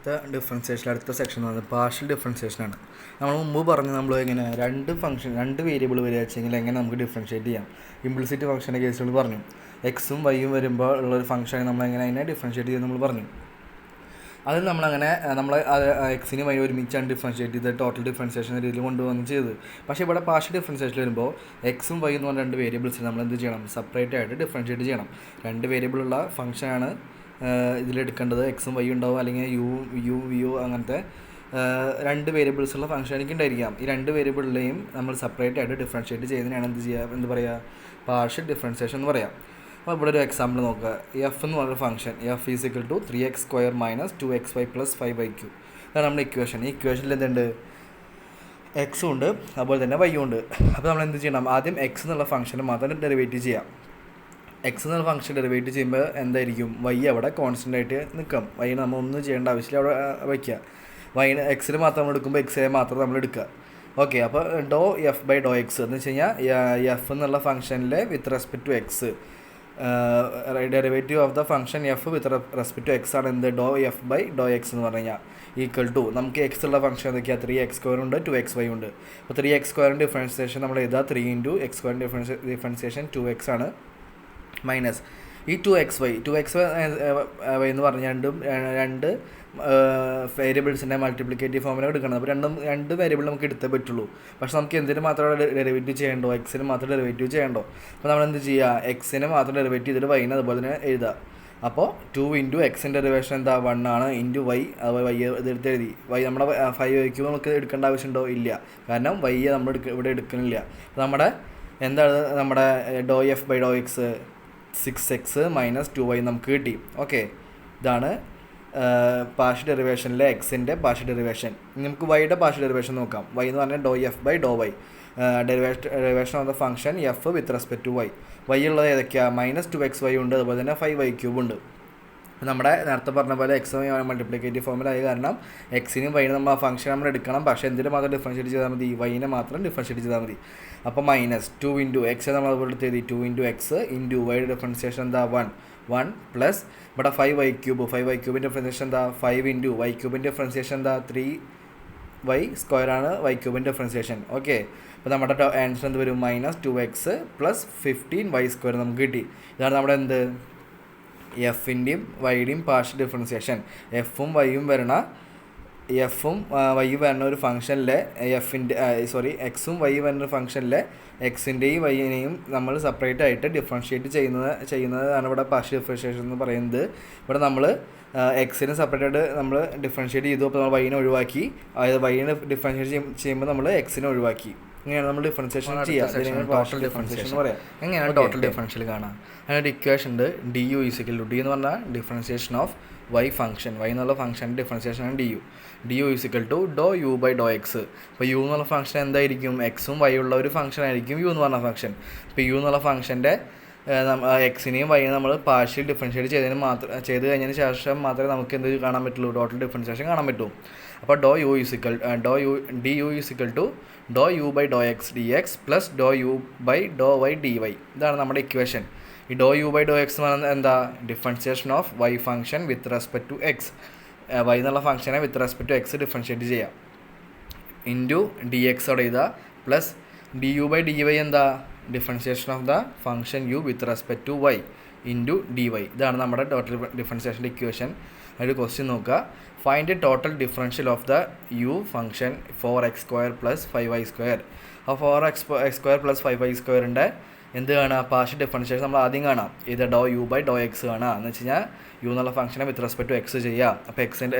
അടുത്ത ഡിഫറൻസിയേഷൻ അടുത്ത സെക്ഷൻ എന്ന് പറയുന്നത് പാർഷ്യൽ ഡിഫറൻസിയേഷനാണ്. നമ്മൾ മുമ്പ് പറഞ്ഞു നമ്മൾ എങ്ങനെ രണ്ട് വേരിയബിൾ വരിക വെച്ചെങ്കിൽ എങ്ങനെ നമുക്ക് ഡിഫറൻഷിയേറ്റ് ചെയ്യാം. ഇംപ്ലിസിറ്റ് ഫംഗ്ഷൻ്റെ കേസുകൾ പറഞ്ഞു. എക്സും വൈയും വരുമ്പോൾ ഉള്ളൊരു ഫംഗ്ഷൻ നമ്മൾ എങ്ങനെ അതിനെ ഡിഫറൻഷിയേറ്റ് ചെയ്യുന്നത് നമ്മൾ പറഞ്ഞു. അതിൽ നമ്മളങ്ങനെ നമ്മൾ എക്സിന് വൈ ഒരുമിച്ചാണ് ഡിഫറൻഷിയേറ്റ് ചെയ്ത് ടോട്ടൽ ഡിഫറൻസിയേഷൻ രീതിയിൽ കൊണ്ടുവന്ന് ചെയ്തത്. പക്ഷേ ഇവിടെ പാർഷ്യൽ ഡിഫറൻസിയേഷൻ വരുമ്പോൾ എക്സും വൈ എന്ന് പറഞ്ഞ രണ്ട് വേരിയബിൾസിന് നമ്മൾ എന്ത് ചെയ്യണം, സെപ്പറേറ്റ് ആയിട്ട് ഡിഫറൻഷിയേറ്റ് ചെയ്യണം. രണ്ട് വേരിയബിളുള്ള ഫംഗ്ഷനാണ് ഇതിലെടുക്കേണ്ടത്. എക്സും വൈ ഉണ്ടാവും, അല്ലെങ്കിൽ യു അങ്ങനത്തെ രണ്ട് വേരിയബിൾസുള്ള ഫംഗ്ഷൻ എനിക്ക് ഉണ്ടായിരിക്കാം. ഈ രണ്ട് വേരിയബിളിലെയും നമ്മൾ സെപ്പറേറ്റ് ആയിട്ട് ഡിഫറൻഷിയേറ്റ് ചെയ്യുന്നതിനാണ് എന്ത് പറയുക, പാർഷ്യൽ ഡിഫറൻസിയേഷൻ എന്ന് പറയാം. അപ്പോൾ ഇവിടെ ഒരു എക്സാമ്പിൾ നോക്കുക. എഫ് എന്ന് പറഞ്ഞൊരു function f is equal to 3x² - 2xy + 5y³ ഇതാണ് നമ്മുടെ ഇക്വേഷൻ. ഈ ഇക്വേഷനിൽ എന്തുണ്ട്, എക്സും ഉണ്ട് അതുപോലെ തന്നെ വൈയും ഉണ്ട്. അപ്പോൾ നമ്മൾ എന്ത് ചെയ്യണം, ആദ്യം എക്സ് എന്നുള്ള ഫംഗ്ഷന് മാത്രം ഡെറിവേറ്റീവ് ചെയ്യാം. എക്സ് എന്നുള്ള ഫംഗ്ഷൻ ഡെറിവേറ്റ് ചെയ്യുമ്പോൾ എന്തായിരിക്കും, വൈ അവിടെ കോൺസ്റ്റൻ്റ് ആയിട്ട് നിൽക്കും. വൈനെ നമ്മൾ ഒന്നും ചെയ്യേണ്ട ആവശ്യമില്ല, അവിടെ വയ്ക്കുക. വൈന് എക്സിന് മാത്രം നമ്മൾ എടുക്കുമ്പോൾ എക്സിനെ മാത്രം നമ്മൾ എടുക്കുക. ഓക്കെ, അപ്പോൾ ∂f/∂x എന്ന് വെച്ച് കഴിഞ്ഞാൽ എഫ് എന്നുള്ള ഫംഗ്ഷനിലെ with respect to x derivative of the function f with respect to x ആണ് എന്ത്, ∂f/∂x എന്ന് പറഞ്ഞു കഴിഞ്ഞാൽ ഈക്വൽ ടു നമുക്ക് എക്സ് ഉള്ള ഫംഗ്ഷൻ എന്തൊക്കെയാണ്, 3x² ഉണ്ട് 2xy ഉണ്ട്. അപ്പോൾ 3x² ഡിഫറൻസിയേഷൻ നമ്മൾ എഴുതുക 3 × x² ഡിഫറൻസിയേഷൻ 2x ആണ് മൈനസ് ഈ 2xy എന്ന് പറഞ്ഞ രണ്ട് വേരിയബിൾസിൻ്റെ മൾട്ടിപ്ലിക്കേറ്റീവ് ഫോമിലാണ് എടുക്കണം. അപ്പോൾ രണ്ട് വേരിയബിൾ നമുക്ക് എടുത്തേ പറ്റുള്ളൂ. പക്ഷേ നമുക്ക് എന്തിന് മാത്രം ഡെറിവേറ്റീവ് ചെയ്യണ്ടോ, എക്സിന് മാത്രം ഡെറിവേറ്റീവ് ചെയ്യണ്ടോ. അപ്പോൾ നമ്മൾ എന്ത് ചെയ്യുക, എക്സിന് മാത്രം ഡെറിവേറ്റീവ് ചെയ്തിട്ട് വൈനെ അതുപോലെ തന്നെ എഴുതുക. അപ്പോൾ 2 × എക്സിൻ്റെ ഡെറിവേഷൻ എന്താ 1 ആണ്, × വൈ അതുപോലെ വൈ ഇതെടുത്ത് എഴുതി. വൈ നമ്മുടെ 5y³ നമുക്ക് എടുക്കേണ്ട ആവശ്യമുണ്ടോ, ഇല്ല, കാരണം വൈ നമ്മൾ ഇവിടെ എടുക്കുന്നില്ല. അപ്പോൾ നമ്മുടെ എന്താണ് നമ്മുടെ ∂f/∂x 6x - 2y നമുക്ക് കിട്ടി. ഓക്കെ, ഇതാണ് പാർഷ്യൽ ഡെറിവേഷനിലെ എക്സിൻ്റെ പാർഷ്യൽ ഡെറിവേഷൻ. നമുക്ക് വൈയുടെ പാർഷ്യൽ ഡെറിവേഷൻ നോക്കാം. വൈ എന്ന് പറഞ്ഞാൽ ∂f/∂y derivation of the function f with respect to y. Y ഉള്ളത് ഏതൊക്കെയാണ്, -2xy ഉണ്ട്, അതുപോലെ തന്നെ 5y³ ഉണ്ട്. നമ്മുടെ നേരത്തെ പറഞ്ഞ പോലെ എക്സ് മൾട്ടിപ്ലിക്കേറ്റീവ് ഫോമിലായ കാരണം എക്സിനും വൈനും നമ്മൾ ആ ഫംഗ്ഷൻ നമ്മൾ എടുക്കണം. പക്ഷേ എന്തിന് മാത്രം ഡിഫറൻഷിയേറ്റ് ചെയ്താൽ മതി, വൈനെ മാത്രം ഡിഫറൻഷിയേറ്റ് ചെയ്താൽ മതി. അപ്പോൾ -2 × x നമ്മൾ അതുപോലെ എഴുതി 2 × x × വൈയുടെ ഡിഫറൻസിയേഷൻ എന്താ 1 പ്ലസ് ഇവിടെ 5y³ ഡിഫറൻസിയേഷൻ എന്താ 5 × y³ ഡിഫറൻസിയേഷൻ എന്താ 3y² ആണ് y³ ഡിഫറൻസിയേഷൻ. ഓക്കെ, അപ്പോൾ നമ്മുടെ ആൻസർ എന്ത് വരും, -2x + 15y² നമുക്ക് കിട്ടി. ഇതാണ് നമ്മുടെ എന്ത്, എഫിൻ്റെയും വൈയുടെയും പാർഷ്യൽ ഡിഫറൻസിയേഷൻ. എഫും വൈയും വരണ ഒരു ഫംഗ്ഷനിലെ എക്സും വൈ വരുന്ന ഒരു ഫംഗ്ഷനിലെ എക്സിൻ്റെയും വൈനെയും നമ്മൾ സെപ്പറേറ്റ് ആയിട്ട് ഡിഫറൻഷിയേറ്റ് ചെയ്യുന്നതാണ് ഇവിടെ പാർഷ്യൽ ഡിഫറൻഷിയേഷൻ എന്ന് പറയുന്നത്. ഇവിടെ നമ്മൾ എക്സിന് സെപ്പറേറ്റ് ആയിട്ട് നമ്മൾ ഡിഫറൻഷിയേറ്റ് ചെയ്തു. അപ്പോൾ നമ്മൾ വൈനെ ഒഴിവാക്കി, അതായത് വൈനെ ഡിഫറൻഷിയേറ്റ് ചെയ്യുമ്പോൾ നമ്മൾ എക്സിനെ ഒഴിവാക്കി. ഇങ്ങനെയാണ് നമ്മൾ ഡിഫറൻസിയേഷൻ ചെയ്യുക. ടോട്ടൽ ഡിഫറൻസിയേഷൻ എന്ന് പറയാം. എങ്ങനെയാണ് ടോട്ടൽ ഡിഫറൻഷ്യൽ കാണാം, അതിനൊരു ഇക്വേഷൻ ഉണ്ട്. du = d എന്ന് പറഞ്ഞാൽ differentiation of y function. Y എന്നുള്ള ഫംഗ്ഷൻ്റെ ഡിഫറൻസിയേഷനാണ് du = ∂u/∂x. അപ്പോൾ യു എന്നുള്ള ഫംഗ്ഷൻ എന്തായിരിക്കും, എക്സും വൈ ഉള്ള ഒരു ഫംഗ്ഷൻ ആയിരിക്കും യു എന്ന് പറഞ്ഞ ഫംഗ്ഷൻ. ഇപ്പോൾ യു എന്നുള്ള ഫംഗ്ഷൻ്റെ എക്സിനെയും വൈനെയും നമ്മൾ പാർഷ്യൽ ഡിഫറൻഷിയേറ്റ് ചെയ്ത് കഴിഞ്ഞതിന് ശേഷം മാത്രമേ നമുക്ക് എന്ത് കാണാൻ പറ്റുള്ളൂ, ടോട്ടൽ ഡിഫറൻസിയേഷൻ കാണാൻ പറ്റൂ. അപ്പോൾ du = ∂u/∂x dx + ∂u/∂y dy. ഇതാണ് നമ്മുടെ ഇക്വേഷൻ. ഈ ∂u/∂x എന്ന് പറയുന്നത് എന്താ, differentiation of y function with respect to x. Y എന്നുള്ള ഫംഗ്ഷനെ with respect to x differentiate ചെയ്യാം. × dx അവിടെ ചെയ്താൽ പ്ലസ് du/dy എന്താ, differentiation of the function u with respect to y × dy. ഇതാണ് നമ്മുടെ ടോട്ടൽ ഡിഫറൻസിയേഷൻ്റെ ഇക്വേഷൻ. അതിൽ ക്വസ്റ്റ്യൻ നോക്കുക. Find the total differential of the u function 4x² + 5y². അപ്പോൾ 4x² + 5y² എന്ത് കാണുക, പാർഷ്യൽ ഡിഫറൻഷിയേഷൻ നമ്മൾ ആദ്യം കാണാം. ഇത് ∂u/∂x കാണുക എന്ന് വെച്ച് കഴിഞ്ഞാൽ യു എന്നുള്ള ഫംഗ്ഷനെ വിത്ത് റെസ്പെക്ട് ടു എക്സ് ചെയ്യുക. അപ്പോൾ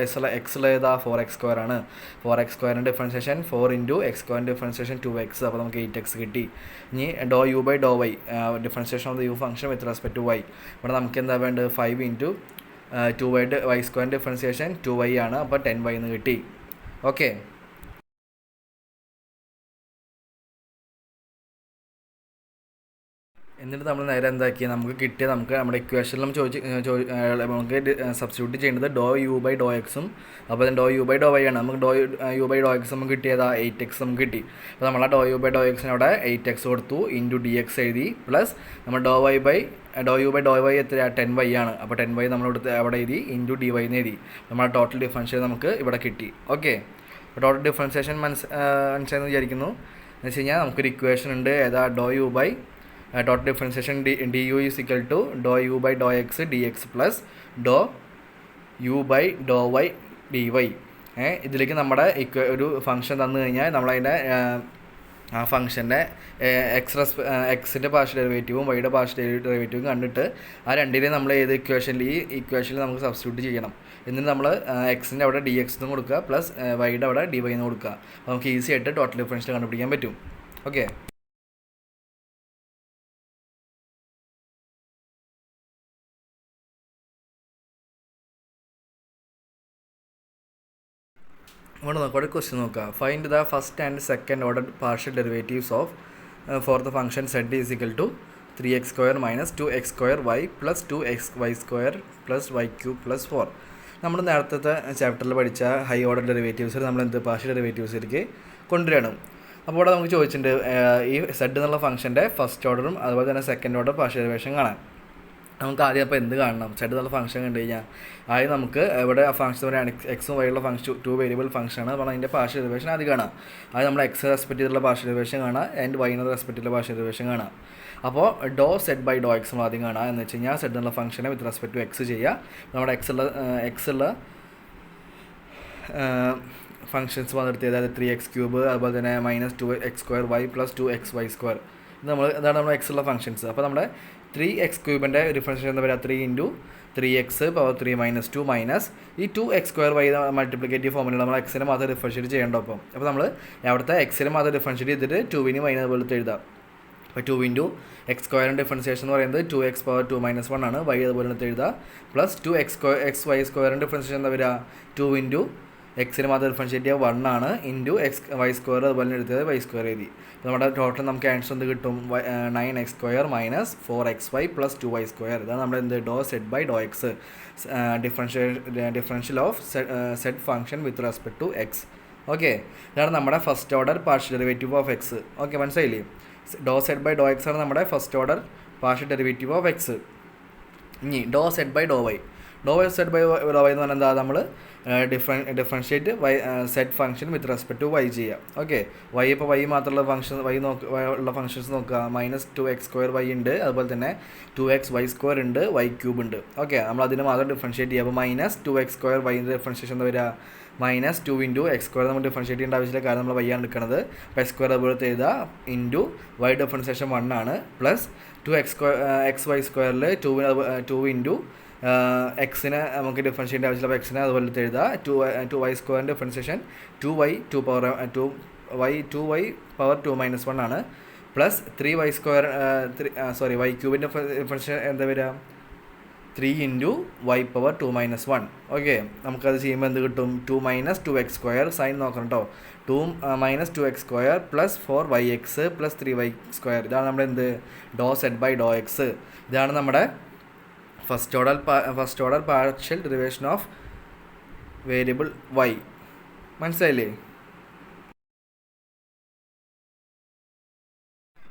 എക്സിൽ ഏതാ 4x² ആണ്. 4x² differentiation 4 × x² differentiation 2x. അപ്പോൾ നമുക്ക് 8x കിട്ടി. ഇനി ∂u/∂y differentiation of the u function with respect to y. ഇവിടെ നമുക്ക് എന്താ വേണ്ടത്, 5 × 2y² ഡിഫറൻസിയേഷൻ 2y ആണ്. അപ്പോൾ 10y എന്ന് കിട്ടി. ഓക്കെ, എന്നിട്ട് നമ്മൾ നേരെ എന്താക്കി നമുക്ക് കിട്ടിയ നമുക്ക് നമ്മുടെ ഇക്വേഷനിൽ നമുക്ക് സബ്സ്റ്റിറ്റ്യൂട്ട് ചെയ്യേണ്ടത് ഡോ യു ബൈ ഡോ എക്സും അപ്പോൾ തന്നെ ഡോ യു ബൈ ഡോ വൈ ആണ്. നമുക്ക് ഡോ യു ബൈ ഡോ എക്സ് നമുക്ക് കിട്ടിയതാ 8x നമുക്ക് കിട്ടി. അപ്പോൾ നമ്മൾ ആ ഡോ യു ബൈ ഡോ എക്സിന് അവിടെ 8x കൊടുത്തു ഇൻറ്റു ഡി എക്സ് എഴുതി പ്ലസ് നമ്മൾ ഡോ യു ബൈ ഡോ വൈ എത്ര 10y ആണ്. അപ്പോൾ 10y നമ്മൾ അവിടെ എഴുതി ഇൻറ്റു ഡി വൈ എന്ന് എഴുതി. നമ്മുടെ ടോട്ടൽ ഡിഫറൻഷ്യൽ നമുക്ക് ഇവിടെ കിട്ടി. ഓക്കെ, അപ്പോൾ ടോട്ടൽ ഡിഫറൻസിയേഷൻ മനസ്സിലായെന്ന് വിചാരിക്കുന്നു. എന്ന് വെച്ച് കഴിഞ്ഞാൽ നമുക്കൊരു ഇക്വേഷൻ ഉണ്ട്, ഏതാ do u by total differentiation d u is equal to do u by do x d x plus do u by do y d y. ഇതിലേക്ക് നമ്മുടെ ഒരു ഫംഗ്ഷൻ തന്നു കഴിഞ്ഞാൽ നമ്മളതിൻ്റെ ആ ഫംഗ്ഷൻ്റെ എക്സിൻ്റെ പാർഷ്യൽ ഡെറിവേറ്റീവും വൈയുടെ പാർഷ്യൽ ഡെറിവേറ്റീവും കണ്ടിട്ട് ആ രണ്ടിനെയും നമ്മൾ ഏത് ഇക്വേഷനിൽ നമുക്ക് സബ്സ്റ്റിറ്റ്യൂട്ട് ചെയ്യണം. എന്നിട്ട് നമ്മൾ എക്സിൻ്റെ അവിടെ ഡി എക്സ് എന്ന് കൊടുക്കുക പ്ലസ് വൈയുടെ അവിടെ ഡി വൈ എന്ന് കൊടുക്കുക. അപ്പോൾ നമുക്ക് ഈസി ആയിട്ട് ടോട്ടൽ ഡിഫറൻഷ്യൽ കണ്ടുപിടിക്കാൻ പറ്റും. ഓക്കെ, ഇവിടെ നോക്കാം, ഒരു ക്വസ്റ്റ്യൻ നോക്കാം. Find the first and second order partial derivatives of for the function z is equal to 3x² minus 2x² plus 2xy² plus y³ plus 4. നമ്മൾ നേരത്തെ ചാപ്റ്ററിൽ പഠിച്ച ഹൈ ഓർഡർ ഡെറിവേറ്റീവ്സ് നമ്മൾ പാർഷ്യൽ ഡെറിവേറ്റീവ്സിലേക്ക് കൊണ്ടുവരികയാണ്. അപ്പോൾ ഇവിടെ നമുക്ക് ചോദിച്ചിട്ടുണ്ട് ഈ സെഡ് എന്നുള്ള ഫംഗ്ഷൻ്റെ ഫസ്റ്റ് ഓർഡറും അതുപോലെ തന്നെ സെക്കൻഡ് ഓർഡർ പാർഷ്യൽ ഡെറിവേഷൻ കാണാൻ. നമുക്ക് ആദ്യം അപ്പോൾ എന്ത് കാണണം? സെഡ് എന്നുള്ള ഫംഗ്ഷൻ കണ്ടു കഴിഞ്ഞാൽ ആദ്യം നമുക്ക് ഇവിടെ ആ ഫംഗ്ഷൻ പറയുകയാണ് എക്സും വൈയുള്ള ഫംഗ്ഷൻ 2 വേരിയബിൾ ഫംഗ്ഷനാണ്. അപ്പോൾ അതിൻ്റെ പാർഷ്യൽ ഡെറിവേഷൻ ആദ്യം കാണാം. ആദ്യം നമ്മൾ എക്സ് റെസ്പെക്ട് ചെയ്തിട്ടുള്ള പാർഷ്യൽ ഡെറിവേഷൻ കാണാം ആൻഡ് വൈയുടെ റെസ്പെക്ട് ചെയ്തിട്ടുള്ള പാർഷ്യൽ ഡെറിവേഷൻ കാണാം. അപ്പോൾ do zed by do X നമ്മൾ ആദ്യം കാണാം. എന്ന് വെച്ച് കഴിഞ്ഞാൽ സെഡ് എന്നുള്ള ഫംഗ്ഷനെ വിത്ത് റെസ്പെക്ട് ടു എക്സ് ചെയ്യുക. നമ്മുടെ എക്സുള്ള ഫംഗ്ഷൻസ് വന്നെടുത്ത് അതായത് 3x³ അതുപോലെ തന്നെ മൈനസ് 2x² പ്ലസ് 2xy². ഇതാണ് നമ്മുടെ എക്സുള്ള ഫംഗ്ഷൻസ്. അപ്പോൾ നമ്മുടെ 3x³ ഡിഫറൻഷ്യൽ എന്താ പറയുക 3 into 3x power 3 minus 2 minus ഈ 2x² മൾട്ടിപ്ലിക്കേറ്റീവ് ഫോമിൽ നമ്മൾ എക്സിനെ മാത്രം ഡിഫറൻഷ്യേറ്റ് ചെയ്യേണ്ട. അപ്പോൾ നമ്മൾ അവിടുത്തെ എക്സിനെ മാത്രം ഡിഫറൻഷ്യേറ്റ് ചെയ്തിട്ട് 2 മൈനസ് അതുപോലെ എഴുതാം. അപ്പോൾ 2 ഇൻറ്റു x² ഡിഫറൻസിയേഷൻ എന്ന് പറയുന്നത് 2x പവർ 2 മൈനസ് 1 ആണ്. y അതുപോലെ എഴുതുക പ്ലസ് 2xy² ഡിഫറൻസിയേഷൻ എന്താ വരിക 2 ഇൻറ്റു എക്സിന് മാത്രം ഡിഫറൻഷ്യേറ്റ് ചെയ്യുക 1 ആണ് ഇൻറ്റു y² അതുപോലെ എടുത്തത് y² എഴുതി. അപ്പോൾ നമ്മുടെ ടോട്ടൽ നമുക്ക് ആൻസർ എന്ത് കിട്ടും 9x² minus 4xy plus 2y². ഇതാണ് നമ്മുടെ എന്ത് do zed by do x differential of zed function with respect to x. Okay, ഇതാണ് നമ്മുടെ first order partial derivative of x. Okay, മനസ്സിലായില്ലേ? Do zed by do x ആണ് നമ്മുടെ first order partial derivative of x. ഇനി do zed by do y zed by do y എന്ന് പറഞ്ഞാൽ എന്താ നമ്മൾ differentiate zed function with respect to y ചെയ്യുക. Okay, y ഇപ്പോൾ വൈ മാത്രമുള്ള ഫംഗ്ഷൻ ഉള്ള ഫംഗ്ഷൻസ് നോക്കുക. മൈനസ് 2x² ഉണ്ട്, അതുപോലെ തന്നെ 2xy² ഉണ്ട്, y³ ഉണ്ട്. ഓക്കെ, നമ്മൾ അതിന് മാത്രം ഡിഫറൻഷ്യേറ്റ് ചെയ്യുക. അപ്പോൾ മൈനസ് 2x² ഡിഫറൻഷ്യേഷൻ എന്താ വരിക മൈനസ് 2 ഇൻറ്റു x² നമ്മൾ ഡിഫറൻഷ്യേറ്റ് ചെയ്യേണ്ട ആവശ്യമില്ല, കാരണം നമ്മൾ y ആണ് എടുക്കുന്നത്. അപ്പോൾ x² അതുപോലെ എഴുതുക ഇൻറ്റു y ഡിഫറൻഷ്യേഷൻ 1 ആണ് പ്ലസ് 2xy² 2 ഇൻറ്റു എക്സിനെ നമുക്ക് ഡിഫറൻഷ്യേറ്റ് ചെയ്യേണ്ട ആവശ്യമില്ല. അപ്പോൾ എക്സിനെ അതുപോലെ എഴുതുക 2y² differentiation 2y power 2 minus 1 ആണ് പ്ലസ് 3y² y³ ഡിഫറൻഷ്യേഷൻ എന്താ വരിക 3 into y power 2 minus 1. Okay, നമുക്കത് ചെയ്യുമ്പോൾ എന്ത് കിട്ടും 2 മൈനസ് 2x² സൈൻ നോക്കണം കേട്ടോ. 2 minus 2x² plus 4yx plus 3y². ഇതാണ് നമ്മുടെ എന്ത് do zed by do X. ഇതാണ് നമ്മുടെ first order partial derivation of variable y. മനസ്സിലായില്ലേ?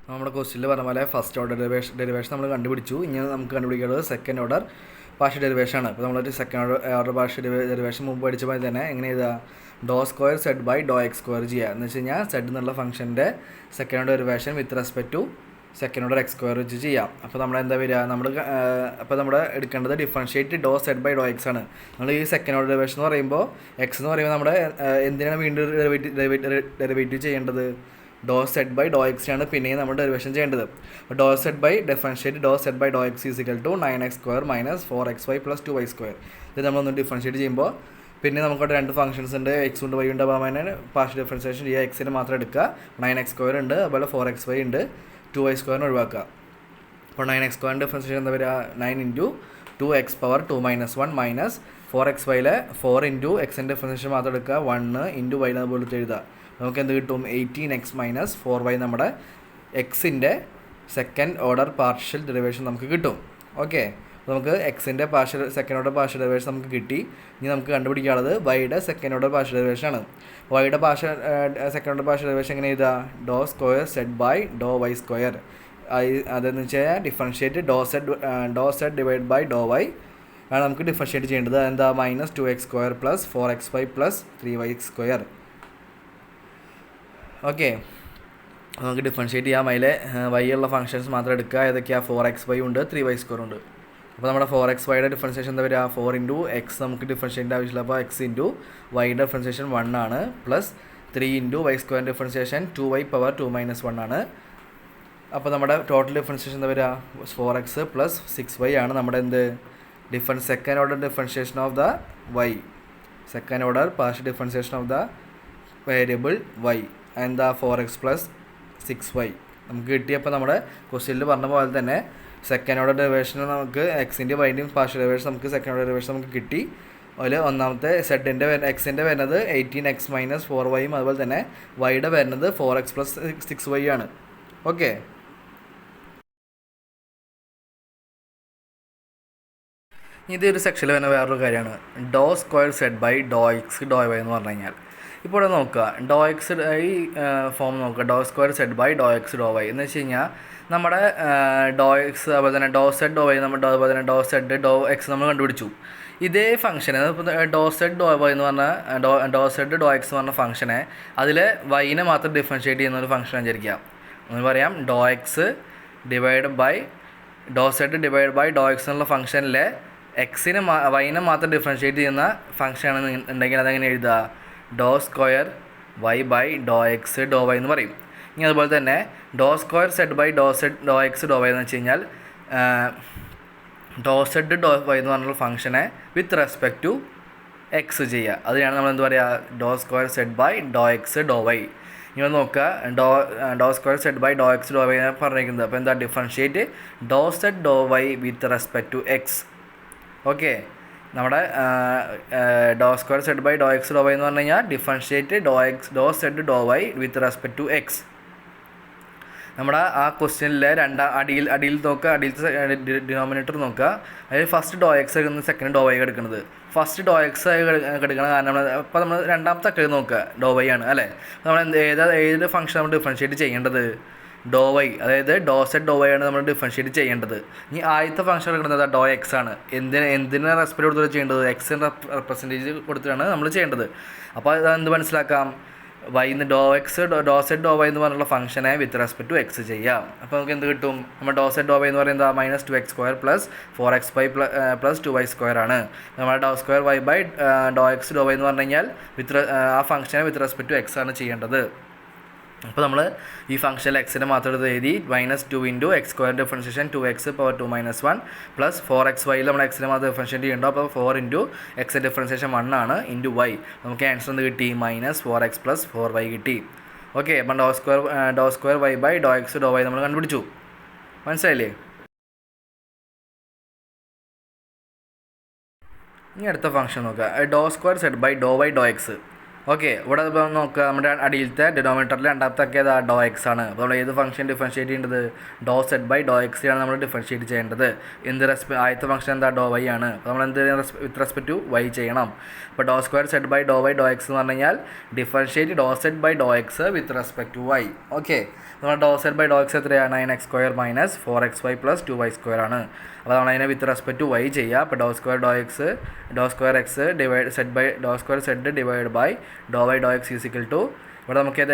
നമ്മുടെ ക്വസ്റ്റ്യനിൽ പറഞ്ഞ പോലെ ഫസ്റ്റ് ഓർഡർ ഡെറിവേഷൻ നമ്മൾ കണ്ടുപിടിച്ചു. ഇനി നമുക്ക് കണ്ടുപിടിക്കേണ്ടത് സെക്കൻഡ് ഓർഡർ പാർഷ്യൽ ഡെറിവേഷൻ ആണ്. അപ്പോൾ നമ്മളൊരു സെക്കൻഡ് ഓർഡർ പാർഷ്യൽ ഡെറിവേഷൻ മുമ്പ് പഠിച്ച പോലെ തന്നെ എങ്ങനെ ചെയ്താൽ do square zed by do x² ചെയ്യുക. എന്ന് വെച്ച് കഴിഞ്ഞാൽ സെഡ് എന്നുള്ള ഫംഗ്ഷൻ്റെ second order derivation with respect to second order x² വെച്ച് ചെയ്യാം. അപ്പോൾ നമ്മളെന്താ വരിക അപ്പോൾ നമ്മൾ എടുക്കേണ്ടത് differentiate do zed by do x ആണ്. നമ്മൾ ഈ സെക്കൻഡ് ഓർഡർ ഡെറിവേഷൻ എന്ന് പറയുമ്പോൾ എക്സ് എന്ന് പറയുമ്പോൾ നമ്മുടെ എന്തിനാണ് വീണ്ടും ഡെറിവേറ്റീവ് ചെയ്യേണ്ടത് do zed by do x ആണ് പിന്നെയും നമ്മൾ ഡെറിവേഷൻ ചെയ്യേണ്ടത്. അപ്പോൾ do zed by differentiate do zed by do x is equal to 9x² minus 4xy plus 2y². ഇത് നമ്മളൊന്ന് ഡിഫറൻഷ്യേറ്റ് ചെയ്യുമ്പോൾ പിന്നെ നമുക്കവിടെ രണ്ട് ഫംഗ്ഷൻസ് ഉണ്ട്, എക്സ് ഉണ്ട് വൈ ഉണ്ട്. അപ്പോൾ അതിനെ പാർഷ്യൽ ഡിഫറൻസിയേഷൻ ചെയ്യുക. എക്സിന് മാത്രം എടുക്കുക. 9x² ഉണ്ട്, അതുപോലെ 4xy ഉണ്ട്, 2y² ഒഴിവാക്കുക. അപ്പോൾ 9x² ഡിഫറൻസിയേഷൻ എന്താ വരിക 9 into 2x power 2 minus 1 minus 4xyയിലെ 4 ഇൻറ്റു എക്സിൻ്റെ ഡിഫറൻസിയേഷൻ മാത്രം എടുക്കുക. 1 ഇൻറ്റു വൈ അതുപോലെ എഴുതുക. നമുക്ക് എന്ത് കിട്ടും 18x മൈനസ് 4y നമ്മുടെ എക്സിൻ്റെ സെക്കൻഡ് ഓർഡർ പാർഷ്യൽ ഡെറിവേഷൻ നമുക്ക് കിട്ടും. ഓക്കെ, നമുക്ക് എക്സിൻ്റെ സെക്കൻഡ് ഓർഡർ പാർഷ്യൽ ഡെറിവേഷൻ നമുക്ക് കിട്ടി. ഇനി നമുക്ക് കണ്ടുപിടിക്കാനുള്ളത് വൈയുടെ സെക്കൻഡ് ഓർഡർ പാർഷ്യൽ ഡെറിവേഷൻ ആണ്. വൈയുടെ സെക്കൻഡ് ഓർഡർ പാർഷ്യൽ ഡെറിവേഷൻ എങ്ങനെ എഴുതുക? Do square zed by do y square. അതെന്ന് വെച്ചാൽ differentiate do zed divide by do y ആണ് നമുക്ക് ഡിഫറൻഷിയേറ്റ് ചെയ്യേണ്ടത്. എന്താ? -2x square plus 4xy plus 3y square. Okay, നമുക്ക് ഡിഫറൻഷിയേറ്റ് ചെയ്യാം. അതിലെ വൈ ഉള്ള ഫംഗ്ഷൻസ് മാത്രം എടുക്കുക. ഏതൊക്കെയാണ്? 4xy ഉണ്ട്, 3y സ്ക്വയർ ഉണ്ട്. അപ്പോൾ നമ്മുടെ 4xyയുടെ ഡിഫറൻഷിയേഷൻ എന്താ വരിക? 4 × x നമുക്ക് ഡിഫറൻഷിയേറ്റ് ആവശ്യമില്ല. അപ്പോൾ x × വൈയുടെ ഡിഫറൻഷിയേഷൻ 1 ആണ്. Plus 3 × y square differentiation 2y power 2 - 1 ആണ്. അപ്പോൾ നമ്മുടെ ടോട്ടൽ ഡിഫറൻഷിയേഷൻ എന്താ വരിക? 4x പ്ലസ് 6y ആണ് നമ്മുടെ second order differentiation of the y. Second order partial differentiation of the variable y എന്താ? 4x പ്ലസ് 6y നമുക്ക് കിട്ടിയപ്പോൾ നമ്മുടെ ക്വസ്റ്റ്യനിൽ പറഞ്ഞ പോലെ തന്നെ സെക്കൻഡ് ഓർഡർ ഡെറിവേഷൻ നമുക്ക് എക്സിൻ്റെ വൈൻ്റെയും പാർഷ്യൽ ഡെറിവേഷൻ നമുക്ക് സെക്കൻഡ് ഓർഡർ ഡെറിവേഷൻ നമുക്ക് കിട്ടി. അതിൽ ഒന്നാമത്തെ എക്സിൻ്റെ വരുന്നത് 18x - 4y അതുപോലെ തന്നെ വൈയുടെ വരുന്നത് 4x പ്ലസ് 6y ആണ്. ഓക്കെ, ഇതൊരു സെക്ഷനിൽ വരുന്ന വേറൊരു കാര്യമാണ് do square zed by do x do y എന്ന് പറഞ്ഞു കഴിഞ്ഞാൽ. ഇപ്പോൾ ഇവിടെ നോക്കുക, ഡോ എക്സ് ഈ ഫോം നോക്കുക, do square zed by do x do y എന്ന് വെച്ച് കഴിഞ്ഞാൽ നമ്മുടെ ഡോ എക്സ് അതുപോലെ തന്നെ ഡോ സെഡ് ഡോ വൈ അതുപോലെ തന്നെ ഡോ സെഡ് ഡോ എക്സ് നമ്മൾ കണ്ടുപിടിച്ചു. ഇതേ ഫംഗ്ഷന് ഇപ്പോൾ ഡോ സെഡ് ഡോ വൈ എന്ന് പറഞ്ഞാൽ ഡോ സെഡ് ഡോ എക്സ് എന്ന് പറഞ്ഞ ഫംഗ്ഷനെ അതിൽ വൈനെ മാത്രം ഡിഫറൻഷിയേറ്റ് ചെയ്യുന്ന ഒരു ഫംഗ്ഷൻ വിചാരിക്കാം. എന്ന് പറയാം do x divide by do zed divide by do x എന്നുള്ള ഫംഗ്ഷനിലെ എക്സിന് വൈനെ മാത്രം ഡിഫറൻഷിയേറ്റ് ചെയ്യുന്ന ഫംഗ്ഷൻ ഉണ്ടെങ്കിൽ അതെങ്ങനെ എഴുതുക? Do square y by do x do y എന്ന് പറയും. ഇനി അതുപോലെ തന്നെ do square zed by do x do y എന്ന് വെച്ച് കഴിഞ്ഞാൽ ഡോ സെഡ് ഡോ വൈ എന്ന് പറഞ്ഞുള്ള ഫംഗ്ഷനെ വിത്ത് റെസ്പെക്ട് ടു എക്സ് ചെയ്യുക. അതിനാണ് നമ്മൾ എന്ത് പറയുക? Do square zed by do x do y. ഇനി നോക്കുക, do square zed by do x do y പറഞ്ഞിരിക്കുന്നത്. അപ്പോൾ എന്താ? Differentiate do zed do y with respect to x. Okay, നമ്മുടെ do square zed by do x do y എന്ന് പറഞ്ഞു കഴിഞ്ഞാൽ differentiate do zed do y with respect to x. നമ്മുടെ ആ ക്വസ്റ്റ്യനിലെ അടിയിൽ നോക്കുക, അടിയിലത്തെ ഡിനോമിനേറ്റർ നോക്കുക. അതായത് ഫസ്റ്റ് ഡോ എക്സ് എടുക്കുന്നത്, സെക്കൻഡ് ഡോ വൈ എടുക്കുന്നത്. ഫസ്റ്റ് ഡോ എക്സ് എടുക്കണം കാരണം അപ്പോൾ നമ്മൾ രണ്ടാമത്തെ അക്കയിൽ നോക്കുക ഡോ വൈ ആണ് അല്ലേ. നമ്മൾ ഏത് ഫംഗ്ഷൻ നമ്മൾ ഡിഫറൻഷിയേറ്റ് ചെയ്യേണ്ടത്? ഡോ വൈ, അതായത് ഡോ സെഡ് ഡോ വൈ ആണ് നമ്മൾ ഡിഫറൻഷിയേറ്റ് ചെയ്യേണ്ടത്. ഇനി ആദ്യത്തെ ഫംഗ്ഷൻ എടുക്കുന്നത് ഡോ എക്സ് ആണ്. എന്തിന് റെസ്പെക്ട് കൊടുത്തിട്ട് ചെയ്യേണ്ടത്? എക്സിന് റെപ്രസെൻറ്റേജ് കൊടുത്തിട്ടാണ് നമ്മൾ ചെയ്യേണ്ടത്. അപ്പോൾ അത് എന്ത് മനസ്സിലാക്കാം? ഡോ സെഡ് ഡോ വൈ എന്ന് പറഞ്ഞുള്ള ഫംഗ്ഷനെ വിത്ത് റെസ്പെക്ട് ടു എക്സ് ചെയ്യാം. അപ്പോൾ നമുക്ക് എന്ത് കിട്ടും? നമ്മൾ ഡോ സെഡ് ഡോ വൈ എന്ന് പറയുന്നത് -2x square plus 4xy plus 2y square ആണ്. നമ്മുടെ do square y by do x do y എന്ന് പറഞ്ഞു കഴിഞ്ഞാൽ ആ ഫംഗ്ഷനെ വിത്ത് റെസ്പെക്ട് ടു എക്സ് ആണ് ചെയ്യേണ്ടത്. അപ്പോൾ നമ്മൾ ഈ ഫംഗ്ഷനിൽ എക്സിനെ മാത്രം എടുത്ത് എഴുതി -2 × x square differentiation 2x power 2 - 1 plus 4xy നമ്മൾ എക്സിനെ മാത്രം ഡിഫറൻഷിയേറ്റ് ചെയ്യുന്നുണ്ടോ. അപ്പോൾ 4 × x ഡിഫറൻഷിയേഷൻ 1 ആണ് × y. നമുക്ക് ആൻസർ എന്ത് കിട്ടി? -4x പ്ലസ് 4y കിട്ടി. ഓക്കെ, അപ്പം do square y by do x do y നമ്മൾ കണ്ടുപിടിച്ചു. മനസ്സിലായില്ലേ? ഇനി അടുത്ത ഫംഗ്ഷൻ നോക്കുക, do square zed by do y do x. Okay, ഇവിടെ നോക്കുക, നമ്മുടെ അടിയിലത്തെ ഡിനോമിനേറ്ററിൽ രണ്ടാമത്തെ ഒക്കെ ഡോ എക്സ് ആണ്. അപ്പോൾ നമ്മൾ ഏത് ഫംഗ്ഷൻ ഡിഫറൻഷിയേറ്റ് ചെയ്യേണ്ടത്? Do zed by do x ആണ് നമ്മൾ ഡിഫറൻഷിയേറ്റ് ചെയ്യേണ്ടത്. ആദ്യത്തെ ഫംഗ്ഷൻ എന്താ? ഡോ വൈ ആണ്. അപ്പോൾ നമ്മൾ എന്ത് വിത്ത് റെസ്പെക്ട് ടു വൈ ചെയ്യണം. അപ്പോൾ do square zed by do y do x എന്ന് പറഞ്ഞു കഴിഞ്ഞാൽ differentiate do zed by do x with respect to y. Okay, നമ്മുടെ do zed by do x എത്രയാണ്? 9x square minus 4xy plus 2y square ആണ്. അപ്പോൾ നമ്മൾ അതിനെ വിത്ത് respect to y ചെയ്യുക. അപ്പോൾ do square x divide zed by do square zed divide by do y do x is equal to ഇവിടെ നമുക്ക് ഏത്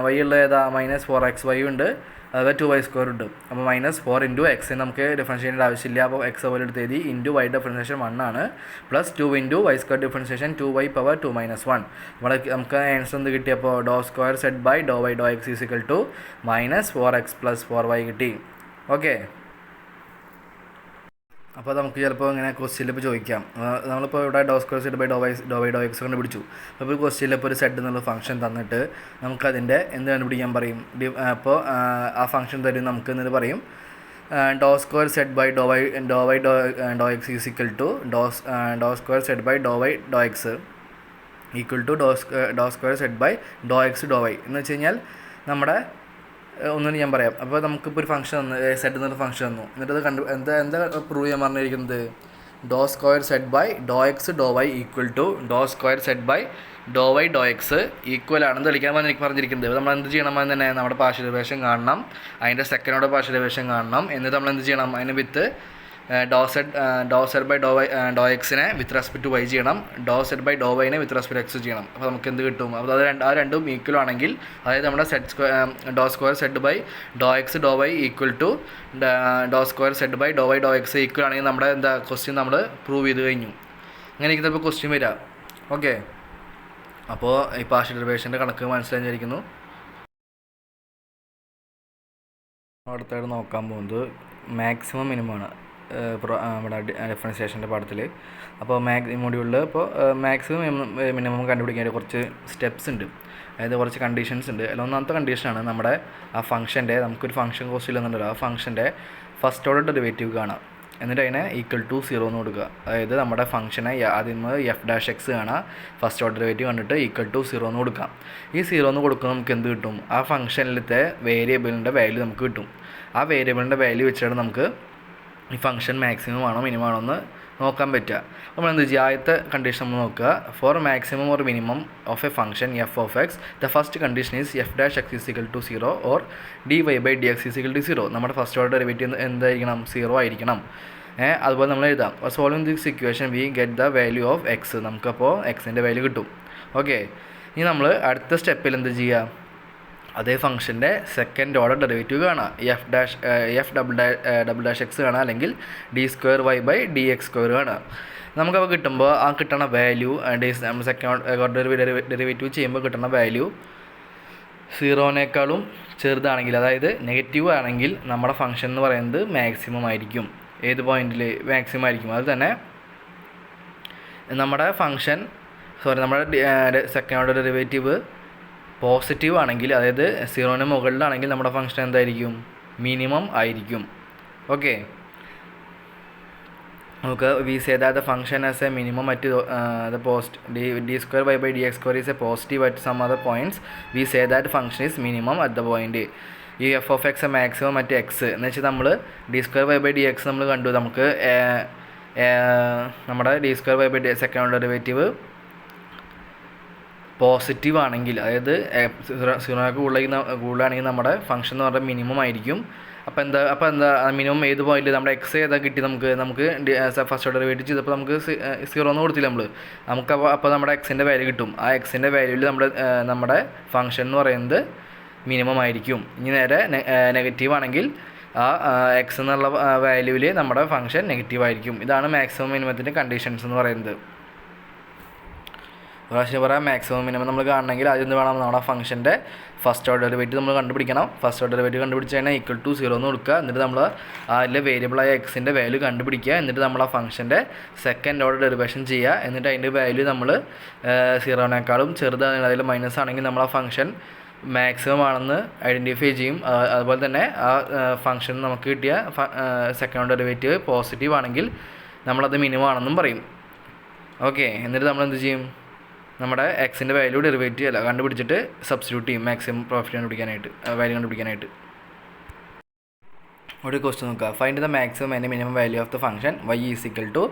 വൈ ഉള്ള ഏതാ? -4xy ഉണ്ട്, അതായത് 2y സ്ക്വയർ ഉണ്ട്. അപ്പോൾ -4 × x നമുക്ക് ഡിഫറൻഷിയേറ്റ് ആവശ്യമില്ല. അപ്പോൾ എക്സ് പോലെ എടുത്ത് എഴുതി × y ഡിഫറൻഷിയേഷൻ 1 ആണ് plus 2 × y square differentiation 2y power 2 - 1. ഇവിടെ നമുക്ക് ആൻസർ എന്ത് കിട്ടി? അപ്പോൾ do square zed by do y do x is equal to -4x plus 4y കിട്ടി. ഓക്കെ, അപ്പോൾ നമുക്ക് ചിലപ്പോൾ ഇങ്ങനെ ക്വസ്റ്റ്യനിൽ ഇപ്പോൾ ചോദിക്കാം. നമ്മളിപ്പോൾ ഇവിടെ do square zed by do y do x കണ്ടുപിടിച്ചു. അപ്പോൾ ക്വസ്റ്റ്യനിൽ ഇപ്പോൾ ഒരു സെഡ് എന്നുള്ള ഫംഗ്ഷൻ തന്നിട്ട് നമുക്കതിൻ്റെ എന്ത് കണ്ടുപിടിക്കാൻ പറയും? അപ്പോൾ ആ ഫംഗ്ഷൻ തരും നമുക്ക് എന്നിട്ട് പറയും do square zed by do y do x is equal to do square zed by do y do x equal to do square zed by do x do y എന്ന് വെച്ച് കഴിഞ്ഞാൽ നമ്മുടെ ഒന്നും ഞാൻ പറയാം. അപ്പോൾ നമുക്കിപ്പോൾ ഒരു ഫംഗ്ഷൻ തന്നു, സെറ്റ് എന്നൊരു ഫംഗ്ഷൻ തന്നു. എന്നിട്ട് അത് എന്താ പ്രൂവ് ചെയ്യാൻ പറഞ്ഞിരിക്കുന്നത്, do square zed by do x do y equal to do square zed by do y do x equal ആണെന്ന് തെളിയിക്കാൻ പറഞ്ഞിരിക്കുന്നത്. നമ്മൾ എന്ത് ചെയ്യണം, എന്ന് തന്നെ നമ്മുടെ പാർഷ്യൽ ഡെറിവേഷൻ കാണണം, അതിൻ്റെ സെക്കൻഡ് ഓർഡർ പാർഷ്യൽ ഡെറിവേഷൻ കാണണം. എന്നിട്ട് നമ്മൾ എന്ത് ചെയ്യണം, അതിന് with do zed by do എക്സിനെ വിത്ത് റെസ്പെക്ട് ടു വൈ ചെയ്യണം, ഡോ സെറ്റ് ബൈ ഡോ വൈനെ വിത്ത് റെസ്പെക്ട് ടു എക്സ് ചെയ്യണം. അപ്പോൾ നമുക്ക് എന്ത് കിട്ടും, അപ്പോൾ ആ രണ്ടും ഈക്വൽ ആണെങ്കിൽ, അതായത് നമ്മുടെ do square zed by do x do y equal to do square zed by do y do x equal ആണെങ്കിൽ നമ്മുടെ ക്വസ്റ്റ്യൻ നമ്മൾ പ്രൂവ് ചെയ്ത് കഴിഞ്ഞു. അങ്ങനെ ചിലപ്പോൾ ക്വസ്റ്റ്യൻ വരിക. ഓക്കെ, അപ്പോൾ ഈ പാർഷ്യൽ ഡെറിവേഷൻ്റെ കണക്ക് മനസ്സിലായിരിക്കുന്നു. അടുത്തായിട്ട് നോക്കാൻ പോകുന്നത് മാക്സിമം മിനിമമാണ് നമ്മുടെ ഡിഫറൻസിയേഷൻ്റെ പാഠത്തിൽ. അപ്പോൾ മൊഡ്യൂളിൽ ഇപ്പോൾ മാക്സിമം മിനിമം കണ്ടുപിടിക്കാൻ കുറച്ച് സ്റ്റെപ്സ് ഉണ്ട്, അതായത് കുറച്ച് കണ്ടീഷൻസ് ഉണ്ട്. അതിൽ ഒന്നാമത്തെ കണ്ടീഷനാണ് നമ്മുടെ ആ ഫംഗ്ഷൻ്റെ, നമുക്കൊരു ഫംഗ്ഷൻ കോസ്റ്റ് എന്നുണ്ടല്ലോ, ആ ഫംഗ്ഷൻ്റെ ഫസ്റ്റ് ഓർഡർ ഡെറിവേറ്റീവ് കാണാം, എന്നിട്ട് അതിനെ ഈക്വൽ ടു 0 എന്ന് കൊടുക്കുക. അതായത് നമ്മുടെ ഫംഗ്ഷനെ ആദ്യം f'(x) കാണാം, ഫസ്റ്റ് ഓർഡർ ഡെറിവേറ്റീവ് കണ്ടിട്ട് ഈക്വൽ ടു 0 എന്ന് കൊടുക്കാം. ഈ 0 എന്ന് കൊടുക്കുമ്പോൾ നമുക്ക് എന്ത് കിട്ടും, ആ ഫംഗ്ഷനിലത്തെ വേരിയബിളിൻ്റെ വാല്യൂ നമുക്ക് കിട്ടും. ആ വേരിയബിളിൻ്റെ വാല്യൂ വെച്ചിട്ട് നമുക്ക് ഈ ഫംഗ്ഷൻ മാക്സിമം ആണോ മിനിമം ആണോ എന്ന് നോക്കാൻ പറ്റുക. നമ്മൾ എന്ത് ചെയ്യുക, ആദ്യത്തെ കണ്ടീഷൻ നമ്മൾ നോക്കുക, for maximum or minimum of a function f(x) the first condition is f'(x) = 0 or dy/dx = 0. നമ്മുടെ ഫസ്റ്റ് ഓർഡർ ഡെറിവേറ്റീവ് എന്തായിരിക്കണം, 0 ആയിരിക്കണം. അതുപോലെ നമ്മൾ എഴുതാം, solving this equation we get the value of X, നമുക്കപ്പോൾ എക്സിൻ്റെ വാല്യൂ കിട്ടും. ഓക്കെ, ഇനി നമ്മൾ അടുത്ത സ്റ്റെപ്പിൽ എന്ത് ചെയ്യുക, അതേ ഫംഗ്ഷൻ്റെ സെക്കൻഡ് ഓർഡർ ഡെറിവേറ്റീവ് കാണാം, f'(x) കാണാം, അല്ലെങ്കിൽ d²y/dx² കാണാം. നമുക്കപ്പോൾ കിട്ടുമ്പോൾ ആ കിട്ടുന്ന വാല്യൂ നമ്മൾ സെക്കൻഡ് ഓർഡർ ഡെറിവേറ്റീവ് ചെയ്യുമ്പോൾ കിട്ടുന്ന വാല്യൂ 0നേക്കാളും ചെറുതാണെങ്കിൽ, അതായത് നെഗറ്റീവ് ആണെങ്കിൽ നമ്മുടെ ഫംഗ്ഷൻ എന്ന് പറയുന്നത് മാക്സിമം ആയിരിക്കും. ഏത് പോയിന്റിൽ മാക്സിമം ആയിരിക്കും. അത് തന്നെ നമ്മുടെ ഫംഗ്ഷൻ നമ്മുടെ സെക്കൻഡ് ഓർഡർ ഡെറിവേറ്റീവ് പോസിറ്റീവ് ആണെങ്കിൽ, അതായത് 0ന് മുകളിലാണെങ്കിൽ നമ്മുടെ ഫംഗ്ഷൻ എന്തായിരിക്കും, മിനിമം ആയിരിക്കും. ഓക്കെ, നമുക്ക് we say that the function as a minimum at the d²y/dx² is a positive at some other points, we say that function is minimum at the point. ഈ f(x) maximum at X എന്ന് വെച്ചാൽ നമ്മൾ d²y/dx നമ്മൾ കണ്ടു, നമുക്ക് നമ്മുടെ d²y/dx second order derivative positive ആണെങ്കിൽ, അതായത് 0 കൂടുതലാണെങ്കിൽ നമ്മുടെ ഫംഗ്ഷൻ എന്ന് പറഞ്ഞാൽ മിനിമം ആയിരിക്കും. അപ്പോൾ എന്താ മിനിമം ഏത് പോയിന്റ്, നമ്മുടെ എക്സ് ഏതാ കിട്ടി, നമുക്ക് ഫസ്റ്റ് ഓർഡർ ഡെറിവേറ്റീവ് ചെയ്തപ്പോൾ നമുക്ക് 0 എന്ന് കൊടുത്തില്ല അപ്പോൾ നമ്മുടെ എക്സിൻ്റെ വാല്യൂ കിട്ടും. ആ എക്സിൻ്റെ വാല്യൂവിൽ നമ്മുടെ ഫംഗ്ഷൻ എന്ന് പറയുന്നത് മിനിമം ആയിരിക്കും. ഇനി നേരെ നെഗറ്റീവ് ആണെങ്കിൽ ആ എക്സ് എന്നുള്ള വാല്യൂവിൽ നമ്മുടെ ഫംഗ്ഷൻ നെഗറ്റീവ് ആയിരിക്കും. ഇതാണ് മാക്സിമം മിനിമത്തിൻ്റെ കണ്ടീഷൻസ് എന്ന് പറയുന്നത്. പ്രാവശ്യം പറയാം, മാക്സിമം മിനിമം നമ്മൾ കാണണമെങ്കിൽ ആദ്യം എന്ത് വേണം, നമ്മുടെ ഫംഗ്ഷൻ്റെ ഫസ്റ്റ് ഓർഡർ ഡെറിവേറ്റീവ് നമ്മൾ കണ്ടുപിടിക്കണം. ഫസ്റ്റ് ഓർഡർ ഡെറിവേറ്റീവ് കണ്ടുപിടിച്ച് കഴിഞ്ഞാൽ ഈക്വൽ ടു 0 എന്ന് കൊടുക്കുക. എന്നിട്ട് നമ്മൾ അതിലെ വേരിയബിളായ എക്സിൻ്റെ വാല്യൂ കണ്ടുപിടിക്കുക. എന്നിട്ട് നമ്മൾ ആ ഫംഗ്ഷൻ്റെ സെക്കൻഡ് ഓർഡർ ഡെറിവേഷൻ ചെയ്യുക. എന്നിട്ട് അതിൻ്റെ വാല്യൂ നമ്മൾ 0നേക്കാളും ചെറുതാണ്, അതിൽ മൈനസ് ആണെങ്കിൽ നമ്മൾ ആ ഫംഗ്ഷൻ മാക്സിമം ആണെന്ന് ഐഡൻറ്റിഫൈ ചെയ്യും. അതുപോലെ തന്നെ ആ ഫംഗ്ഷൻ നമുക്ക് കിട്ടിയ സെക്കൻഡ് ഓർഡർ ഡെറിവേറ്റീവ് പോസിറ്റീവ് ആണെങ്കിൽ നമ്മളത് മിനിമം ആണെന്നും പറയും. ഓക്കെ, എന്നിട്ട് നമ്മൾ എന്ത് ചെയ്യും, നമ്മുടെ എക്സിൻ്റെ വാല്യൂ ഡെറിവേറ്റീവ് കണ്ടുപിടിച്ചിട്ട് സബ്സ്റ്റിറ്റ്യൂട്ട് ചെയ്യും മാക്സിമം പ്രോഫിറ്റ് കണ്ടുപിടിക്കാനായിട്ട്, വാല്യൂ കണ്ടുപിടിക്കാനായിട്ട്. ഒരു ക്വസ്റ്റ്യൻ നോക്കുക, find the maximum and minimum value of the function y =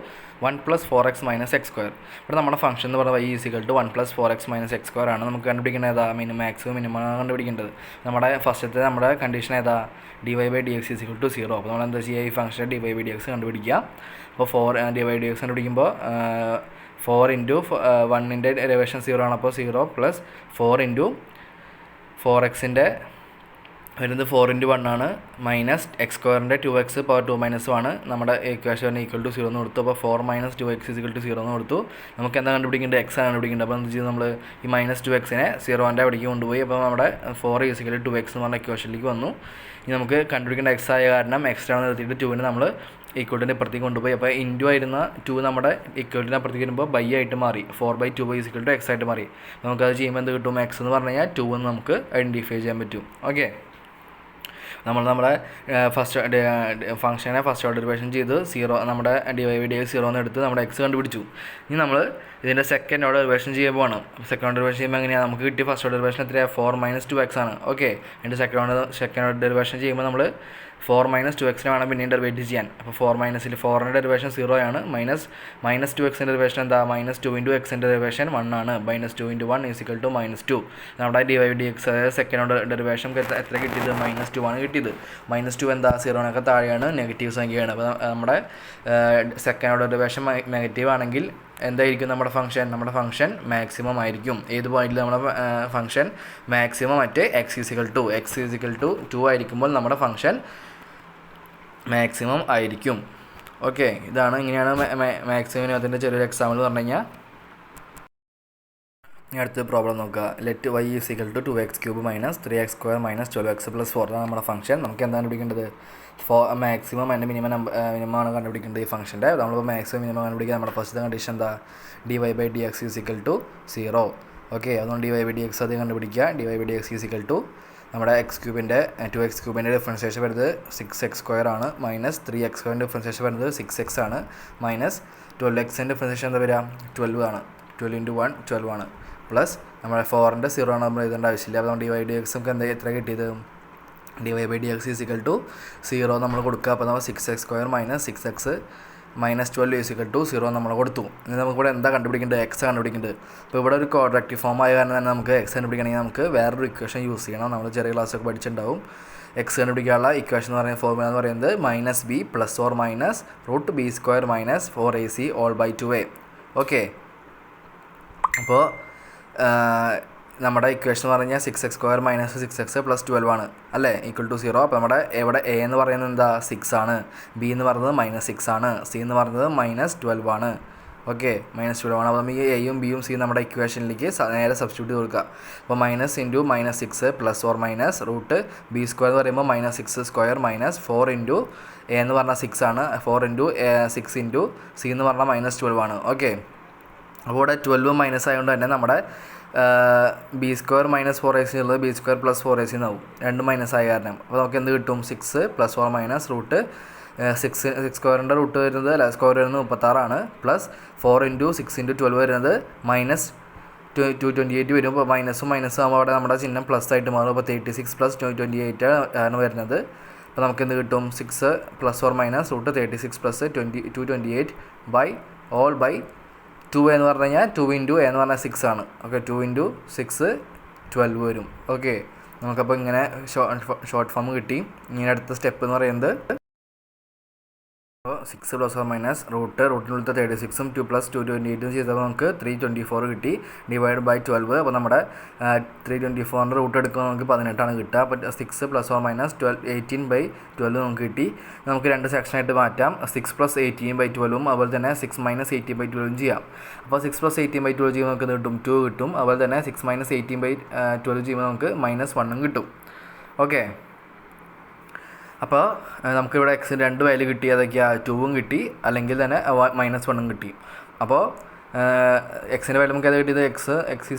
1 + 4x - x². ഇവിടെ നമ്മുടെ ഫംഗ്ഷൻ എന്ന് പറഞ്ഞാൽ y = 1 + 4x - x² ആണ്. നമുക്ക് കണ്ടുപിടിക്കേണ്ടത് ഏതാ, മാക്സിമം മിനിമം കണ്ടുപിടിക്കേണ്ടത്. നമ്മുടെ കണ്ടീഷൻ ഏതാ, dy/dx = 0. അപ്പോൾ നമ്മൾ എന്താ ചെയ്യുക, ഈ ഫംഗ്ഷൻ dy/dx കണ്ടുപിടിക്കുക. അപ്പോൾ 4 dy/dx കണ്ടുപിടിക്കുമ്പോൾ 4 × 1ൻ്റെ ഡെറിവേഷൻ 0 ആണ്, അപ്പോൾ 0 + 4 × 4xൻ്റെ വരുന്നത് 4 × 1 ആണ്, മൈനസ് x²ൻ്റെ 2x⁻2 - 1 നമ്മുടെ ഇക്വേഷൻ ഈക്വൽ ടു 0 എന്ന് കൊടുത്തു. അപ്പോൾ 4 - 2x = 0 എന്ന് കൊടുത്തു. നമുക്ക് എന്താ കണ്ടുപിടിക്കേണ്ടത്, x ആണ് കണ്ടുപിടിക്കേണ്ടത്. അപ്പോൾ എന്ത് ചെയ്തു, നമ്മൾ ഈ -2xനെ 0ൻ്റെ അവിടേക്ക് കൊണ്ടുപോയി. അപ്പോൾ നമ്മുടെ 4 = 2x എന്ന് പറഞ്ഞ ഇക്വേഷനിലേക്ക് വന്നു. ഇനി നമുക്ക് കണ്ടുപിടിക്കേണ്ട x ആയ കാരണം എക്സ്ട്രാ നിർത്തിയിട്ട് 2നെ നമ്മൾ ഈക്വലിൻ്റെ അപ്പുറത്തേക്ക് കൊണ്ടുപോയി. അപ്പോൾ ഇൻറ്റു ആയിരുന്ന 2 നമ്മുടെ ഈക്വലിൻ്റെ അപ്പുറത്തേക്ക് വരുമ്പോൾ ബൈ ആയിട്ട് മാറി, 4/2 = x ആയിട്ട് മാറി. നമുക്കത് ചെയ്യുമ്പോൾ എന്ത് കിട്ടും, x എന്ന് പറഞ്ഞു കഴിഞ്ഞാൽ 2 എന്ന് നമുക്ക് ഐഡൻറ്റിഫൈ ചെയ്യാൻ പറ്റും. ഓക്കെ, നമ്മുടെ ഫംഗ്ഷനെ ഫസ്റ്റ് ഓർഡർ ഡെറിവേഷൻ ചെയ്ത് നമ്മുടെ dx 0 എന്ന് എടുത്ത് നമ്മുടെ എക്സ് കണ്ടുപിടിച്ചു. ഇനി നമ്മൾ ഇതിൻ്റെ സെക്കൻഡ് ഓർഡർ ഡെറിവേഷൻ ചെയ്യാൻ പോകണം. സെക്കൻഡ് ഓർഡർ ഡെറിവേഷൻ ചെയ്യുമ്പോൾ എങ്ങനെയാണ് നമുക്ക് കിട്ടിയ ഫസ്റ്റ് ഓർഡർ ഡെറിവേഷൻ എത്രയാണ് 4 - 2x ആണ്. ഓക്കെ, അതിൻ്റെ സെക്കൻഡ് ഓർഡർ ഡെറിവേഷൻ ചെയ്യുമ്പോൾ നമ്മൾ 4 - 2x വേണം പിന്നെയും ഡെറിവേറ്റ് ചെയ്യാൻ. അപ്പോൾ 4 ൻ്റെ ഡെറിവേഷൻ 0 ആണ്. മൈനസ് 2x ഡെറിവേഷൻ എന്താ -2 × x ഡെറിവേഷൻ 1 ആണ്. -2 × 1 = -2. നമ്മുടെ dx സെക്കൻഡ് ഓർഡർ ഡെറിവേഷൻ എത്ര കിട്ടിയത് -2 ആണ് കിട്ടിയത്. -2 എന്താ 0 താഴെയാണ്, നെഗറ്റീവ് സംഖ്യയാണ്. അപ്പോൾ നമ്മുടെ സെക്കൻഡ് ഓർഡർ ഡെറിവേഷൻ നെഗറ്റീവ് ആണെങ്കിൽ എന്തായിരിക്കും നമ്മുടെ ഫംഗ്ഷൻ മാക്സിമം ആയിരിക്കും. ഏത് പോയിന്റിൽ നമ്മുടെ ഫംഗ്ഷൻ മാക്സിമം x = 2 ആയിരിക്കുമ്പോൾ നമ്മുടെ ഫംഗ്ഷൻ മാക്സിമം ആയിരിക്കും. ഓക്കെ, ഇങ്ങനെയാണ് മാക്സിമം. അതിൻ്റെ ചെറിയൊരു എക്സാമ്പിൾ പറഞ്ഞു കഴിഞ്ഞാൽ അടുത്ത പ്രോബ്ലം നോക്കുക. Let y = 2x³ - 3x² - 12x + 4 അതാണ് നമ്മുടെ ഫംഗ്ഷൻ. നമുക്ക് എന്താണ് കണ്ടുപിടിക്കേണ്ടത്? മാക്സിമം ആൻഡ് മിനിമം ആണ് കണ്ടുപിടിക്കേണ്ടത് ഈ ഫംഗ്ഷൻ്റെ. നമ്മളിപ്പോൾ മാക്സിമം മിനിമം കണ്ടുപിടിക്കുക. നമ്മുടെ ഫസ്റ്റ് കണ്ടീഷൻ എന്താ? dy/dx = 0. ഓക്കെ, അതുകൊണ്ട് dy/dx അത് കണ്ടുപിടിക്കുക. dy/dx നമ്മുടെ x³ 2x³ ഡിഫറൻസിയേഷൻ വരുന്നത് 6x² ആണ്. -3x² ഡിഫറൻസിയേഷൻ വരുന്നത് 6x ആണ്. -12x ഡിഫറൻസിയേഷൻ എന്താ വരിക? 12 ആണ്. 12 × 1 12 ആണ്. പ്ലസ് നമ്മുടെ 4ൻ്റെ 0 ആണ് നമ്മൾ എഴുതേണ്ട ആവശ്യമില്ല. അപ്പോൾ നമ്മൾ dy/dx നമുക്ക് എത്ര കിട്ടിയത്? dy/dx = 0 നമ്മൾ കൊടുക്കുക. അപ്പോൾ നമ്മൾ 6x² - 6x - 12 = 0 നമ്മൾ കൊടുത്തു. ഇനി നമുക്കിവിടെ എന്താ കണ്ടുപിടിക്കേണ്ടത്? എക്സ് കണ്ടുപിടിക്കേണ്ടത്. അപ്പോൾ ഇവിടെ ഒരു ക്വാഡ്രാറ്റിക് ഫോം ആയ കാരണം തന്നെ നമുക്ക് എക്സ് കണ്ടുപിടിക്കണമെങ്കിൽ നമുക്ക് വേറൊരു ഇക്വേഷൻ യൂസ് ചെയ്യണം. നമ്മൾ ചെറിയ ക്ലാസ്സൊക്കെ പഠിച്ചിട്ടുണ്ടാവും. എക്സ് കണ്ടുപിടിക്കാനുള്ള ഇക്വേഷൻ എന്ന് പറയുന്ന ഫോർമുല എന്ന് പറയുന്നത് -b ± √b² - 4ac all/2a. Okay, അപ്പോൾ നമ്മുടെ ഇക്വേഷൻ എന്ന് പറഞ്ഞാൽ 6x² - 6x + 12 ആണ് അല്ലേ, = 0. അപ്പോൾ നമ്മുടെ ഇവിടെ a എന്ന് പറയുന്നത് എന്താ? 6 ആണ്. b എന്ന് പറയുന്നത് -6 ആണ്. c എന്ന് പറയുന്നത് -12 ആണ്. ഓക്കെ, -12 ആണ്. അപ്പോൾ നമ്മൾ ഈ എയും ബിയും സിയും നമ്മുടെ ഇക്വേഷനിലേക്ക് നേരെ സബ്സ്റ്റിറ്റ്യൂട്ട് ചെയ്ത് കൊടുക്കുക. അപ്പോൾ -6 ± √b² എന്ന് പറയുമ്പോൾ -6² - 4 a എന്ന് പറഞ്ഞാൽ 6 ആണ്. 4 × 6 × c എന്ന് പറഞ്ഞാൽ -12 ആണ്. ഓക്കെ, അപ്പോൾ ഇവിടെ 12 മൈനസ് ആയതുകൊണ്ട് തന്നെ നമ്മുടെ b² - 4ac ഉള്ളത് b² + 4ac എന്നാവും. 2 മൈനസ് ആയ കാരണം. അപ്പോൾ നമുക്ക് എന്ത് കിട്ടും? 6 + 4 - √6² റൂട്ട് വരുന്നത് സ്ക്വയർ വരുന്നത് 36 ആണ്. പ്ലസ് 4 × 6 × 12 വരുന്നത് -228 വരും. അപ്പോൾ മൈനസും ആകുമ്പോൾ അവിടെ നമ്മുടെ ചിഹ്നം പ്ലസ് ആയിട്ട് മാറും. അപ്പോൾ 36 + 228 ആണ് വരുന്നത്. അപ്പോൾ നമുക്ക് എന്ത് കിട്ടും? 6 + 4 - √36 + 228 2 എന്ന് പറഞ്ഞു കഴിഞ്ഞാൽ 2 × a എന്ന് പറഞ്ഞാൽ 6 ആണ്. ഓക്കെ, 2 × 6 12 വരും. ഓക്കെ, നമുക്കപ്പോൾ ഇങ്ങനെ ഷോർട്ട് ഫോം കിട്ടി. ഇങ്ങനെ അടുത്ത സ്റ്റെപ്പ് എന്ന് പറയുന്നത് 6 + 4 - റൂട്ടിനുള്ളിലത്തെ 36ഉം 2 + 228 ചെയ്തപ്പോൾ നമുക്ക് 324 കിട്ടി. /12. അപ്പോൾ നമ്മുടെ 324 റൂട്ട് എടുക്കുമ്പോൾ നമുക്ക് 18 ആണ് കിട്ടുക. അപ്പോൾ 6 + 4 - 18/12 നമുക്ക് കിട്ടി. നമുക്ക് രണ്ട് സെക്ഷനായിട്ട് മാറ്റാം. 6 + 18/12ഉം അതുപോലെ തന്നെ 6 - 18/12ഉം ചെയ്യാം. അപ്പോൾ 6 + 18/12 ചെയ്യുമ്പോൾ നമുക്ക് കിട്ടും 2 കിട്ടും. അതുപോലെ തന്നെ 6 - 18/12 ചെയ്യുമ്പോൾ നമുക്ക് -1ഉം കിട്ടും. ഓക്കെ, അപ്പോൾ നമുക്കിവിടെ എക്സിന് 2 വാല്യൂ കിട്ടി. അതൊക്കെയാണ് 2ഉം കിട്ടി, അല്ലെങ്കിൽ തന്നെ -1ഉം കിട്ടി. അപ്പോൾ എക്സിൻ്റെ വാല്യൂ നമുക്ക് അത് കിട്ടിയത് x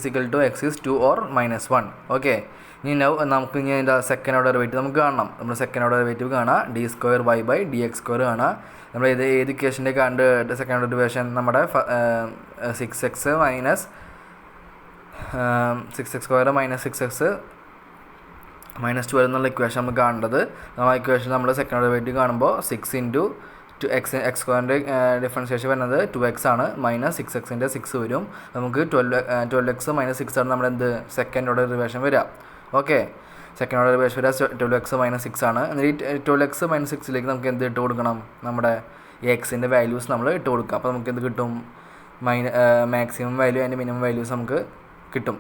= 2 or -1. ഓക്കെ, ഇനി നമുക്ക് ഇനി അതിൻ്റെ സെക്കൻഡ് ഓർഡർ ഡെറിവേറ്റീവ് നമുക്ക് കാണണം. നമ്മൾ സെക്കൻഡ് ഓർഡർ ഡെറിവേറ്റീവ് കാണാം. d²y/dx² കാണാം. നമ്മൾ ഏത് ഇക്വേഷൻ്റെ കണ്ട് സെക്കൻഡ് ഓർഡർ ഡെറിവേഷൻ? നമ്മുടെ 6x - 6x² - 6x -12 എന്നുള്ള ഇക്വേഷൻ നമുക്ക് കാണേണ്ടത്. നമ്മൾ ഇക്വേഷൻ നമ്മൾ സെക്കൻഡ് ഡെറിവേറ്റീവ് കാണുമ്പോൾ 6 × x² ഡിഫറൻസിയേഷൻ വരുന്നത് 2x ആണ്. -6x 6 വരും. നമുക്ക് 12x - 6 ആണ് നമ്മുടെ എന്ത് സെക്കൻഡ് ഓർഡർ ഡെറിവേഷൻ വരിക. ഓക്കെ, സെക്കൻഡ് ഓർഡർ ഡെറിവേഷൻ വരിക 12x - 6 ആണ്. എന്നിട്ട് 12x - 6ലേക്ക് നമുക്ക് എന്ത് ഇട്ട് കൊടുക്കണം? നമ്മുടെ ഈ എക്സിൻ്റെ വാല്യൂസ് നമ്മൾ ഇട്ട് കൊടുക്കുക. അപ്പോൾ നമുക്ക് എന്ത് കിട്ടും? Maximum value and minimum values നമുക്ക് കിട്ടും.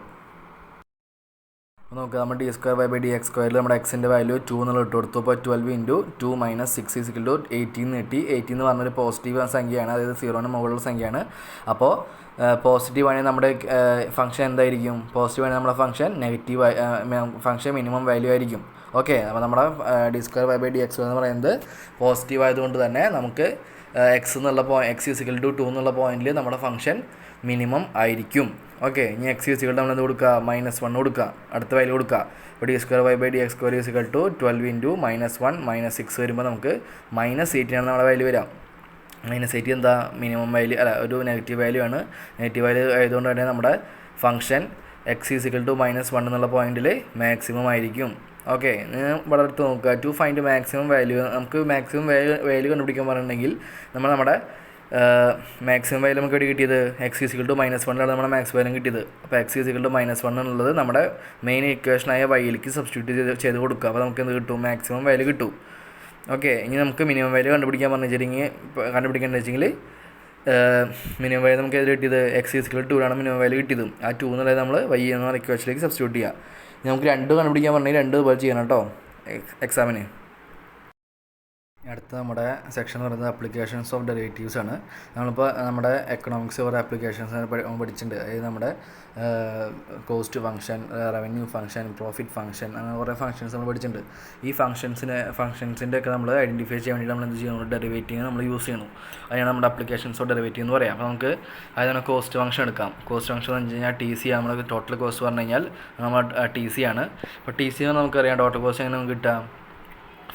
നോക്കുക, നമ്മൾ d²y/dx² നമ്മുടെ എക്സിൻ്റെ വാല്യൂ 2 എന്നുള്ള ഇട്ട് കൊടുത്തു. അപ്പോൾ 12 × 2 - 6 = 18 കിട്ടി. 18 എന്ന് പറഞ്ഞൊരു പോസിറ്റീവ് സംഖ്യയാണ്, അതായത് 0ന് മുകളിലുള്ള സംഖ്യയാണ്. അപ്പോൾ പോസിറ്റീവ് ആണെങ്കിൽ നമ്മുടെ ഫംഗ്ഷൻ എന്തായിരിക്കും? പോസിറ്റീവ് ആണെങ്കിൽ നമ്മുടെ ഫംഗ്ഷൻ ഫംഗ്ഷൻ മിനിമം വാല്യൂ ആയിരിക്കും. ഓക്കെ, അപ്പോൾ നമ്മുടെ d²y/dx എന്ന് പറയുന്നത് പോസിറ്റീവ് ആയതുകൊണ്ട് തന്നെ നമുക്ക് എക്സ് എന്നുള്ള എക്സ് ഈസിക്കൽ ടു 2 എന്നുള്ള പോയിന്റിൽ നമ്മുടെ ഫംഗ്ഷൻ മിനിമം ആയിരിക്കും. ഓക്കെ, ഇനി എക്സ് ഈസിക്കൽ നമ്മൾ എന്ത് കൊടുക്കുക, -1 കൊടുക്കുക, അടുത്ത വാല്യൂ കൊടുക്കുക. അപ്പോൾ d²y/dx² ഈസിക്കൽ ടു 12 ഇൻറ്റു -1 -6 വരുമ്പോൾ നമുക്ക് -18 ആണ് നമ്മുടെ വാല്യൂ വരിക. -18 എന്താ, മിനിമം വാല്യൂ അല്ല, ഒരു നെഗറ്റീവ് വാല്യൂ ആണ്. നെഗറ്റീവ് വാല്യൂ ആയതുകൊണ്ട് തന്നെ നമ്മുടെ ഫംഗ്ഷൻ എക്സ് ഈസിക്കൽ ടു -1 എന്നുള്ള പോയിന്റിൽ മാക്സിമം ആയിരിക്കും. ഓക്കെ, ഇവിടെ അടുത്ത് നോക്കുക. ടു ഫൈൻഡ് മാക്സിമം വാല്യൂ, നമുക്ക് മാക്സിമം വാല്യൂ കണ്ടുപിടിക്കാൻ പറഞ്ഞിട്ടുണ്ടെങ്കിൽ നമ്മുടെ മാക്സിമം വാല്യൂ നമുക്ക് എവിടെ കിട്ടിയത്, എക്സ് ഈസിക്കൽ ടു -1 നമ്മുടെ മാക്സിമം വാല്യൂ കിട്ടിയത്. അപ്പോൾ എക്സ് ഈസിക്കൽ ടു -1 എന്നുള്ളത് നമ്മുടെ മെയിൻ ഇക്വേഷനായ വൈയിലേക്ക് സബ്സ്റ്റിറ്റ്യൂട്ട് ചെയ്ത് കൊടുക്കുക. അപ്പോൾ നമുക്ക് എന്ത് കിട്ടും, മാക്സിമം വാല്യൂ കിട്ടും. ഓക്കെ, ഇനി നമുക്ക് മിനിമം വാല്യൂ കണ്ടുപിടിക്കാൻ കണ്ടുപിടിക്കേണ്ടത് വെച്ചെങ്കിൽ മിനിമം വാല്യൂ നമുക്ക് ഏത് കിട്ടിയത്, എക്സ് ഈസിക്കൽ 2 ആണ് മിനിമം വാല്യൂ കിട്ടിയത്. ആ 2 എന്നുള്ളത് നമ്മൾ വൈ എന്ന ഇക്വേഷനിലേക്ക് സബ്സ്റ്റിറ്റ്യൂട്ട് ചെയ്യുക. നമുക്ക് 2 കണ്ടുപിടിക്കാൻ പറഞ്ഞാൽ 2 ഇതുപോലെ ചെയ്യണം കേട്ടോ എക്സാമിന്. അടുത്ത നമ്മുടെ സെക്ഷൻ എന്ന് പറയുന്നത് അപ്ലിക്കേഷൻസ് ഓഫ് ഡെറിവേറ്റീവ്സ് ആണ്. നമ്മളിപ്പോൾ നമ്മുടെ എക്കണോമിക്സ് കുറേ ആപ്ലിക്കേഷൻസ് പഠിച്ചിട്ടുണ്ട്. അതായത് നമ്മുടെ cost function, revenue function, profit function, അങ്ങനെ കുറേ ഫംഗ്ഷൻസ് നമ്മൾ പഠിച്ചിട്ടുണ്ട്. ഈ ഫംഗ്ഷൻസിൻ്റെ ഒക്കെ നമ്മൾ ഐഡൻറ്റിഫൈ ചെയ്യാൻ വേണ്ടി നമ്മൾ എന്ത് ചെയ്യണം, ഡെറിവേറ്റീവ് നമ്മൾ യൂസ് ചെയ്യണം. അതിനാണ് നമ്മുടെ അപ്ലിക്കേഷൻസ് ഓഫ് ഡെറിവേറ്റീവ് എന്ന് പറയാം. അപ്പോൾ നമുക്ക് അതാണ് കോസ്റ്റ് ഫംഗ്ഷൻ എടുക്കാം. കോസ്റ്റ് ഫംഗ്ഷൻ എന്ന് വെച്ച് കഴിഞ്ഞാൽ TC നമ്മൾ ടോട്ടൽ കോസ്റ്റ് പറഞ്ഞു കഴിഞ്ഞാൽ നമ്മൾ TC ആണ്. അപ്പോൾ TC നമുക്കറിയാം ടോട്ടൽ കോസ്റ്റ് എങ്ങനെ നമുക്ക് കിട്ടാം,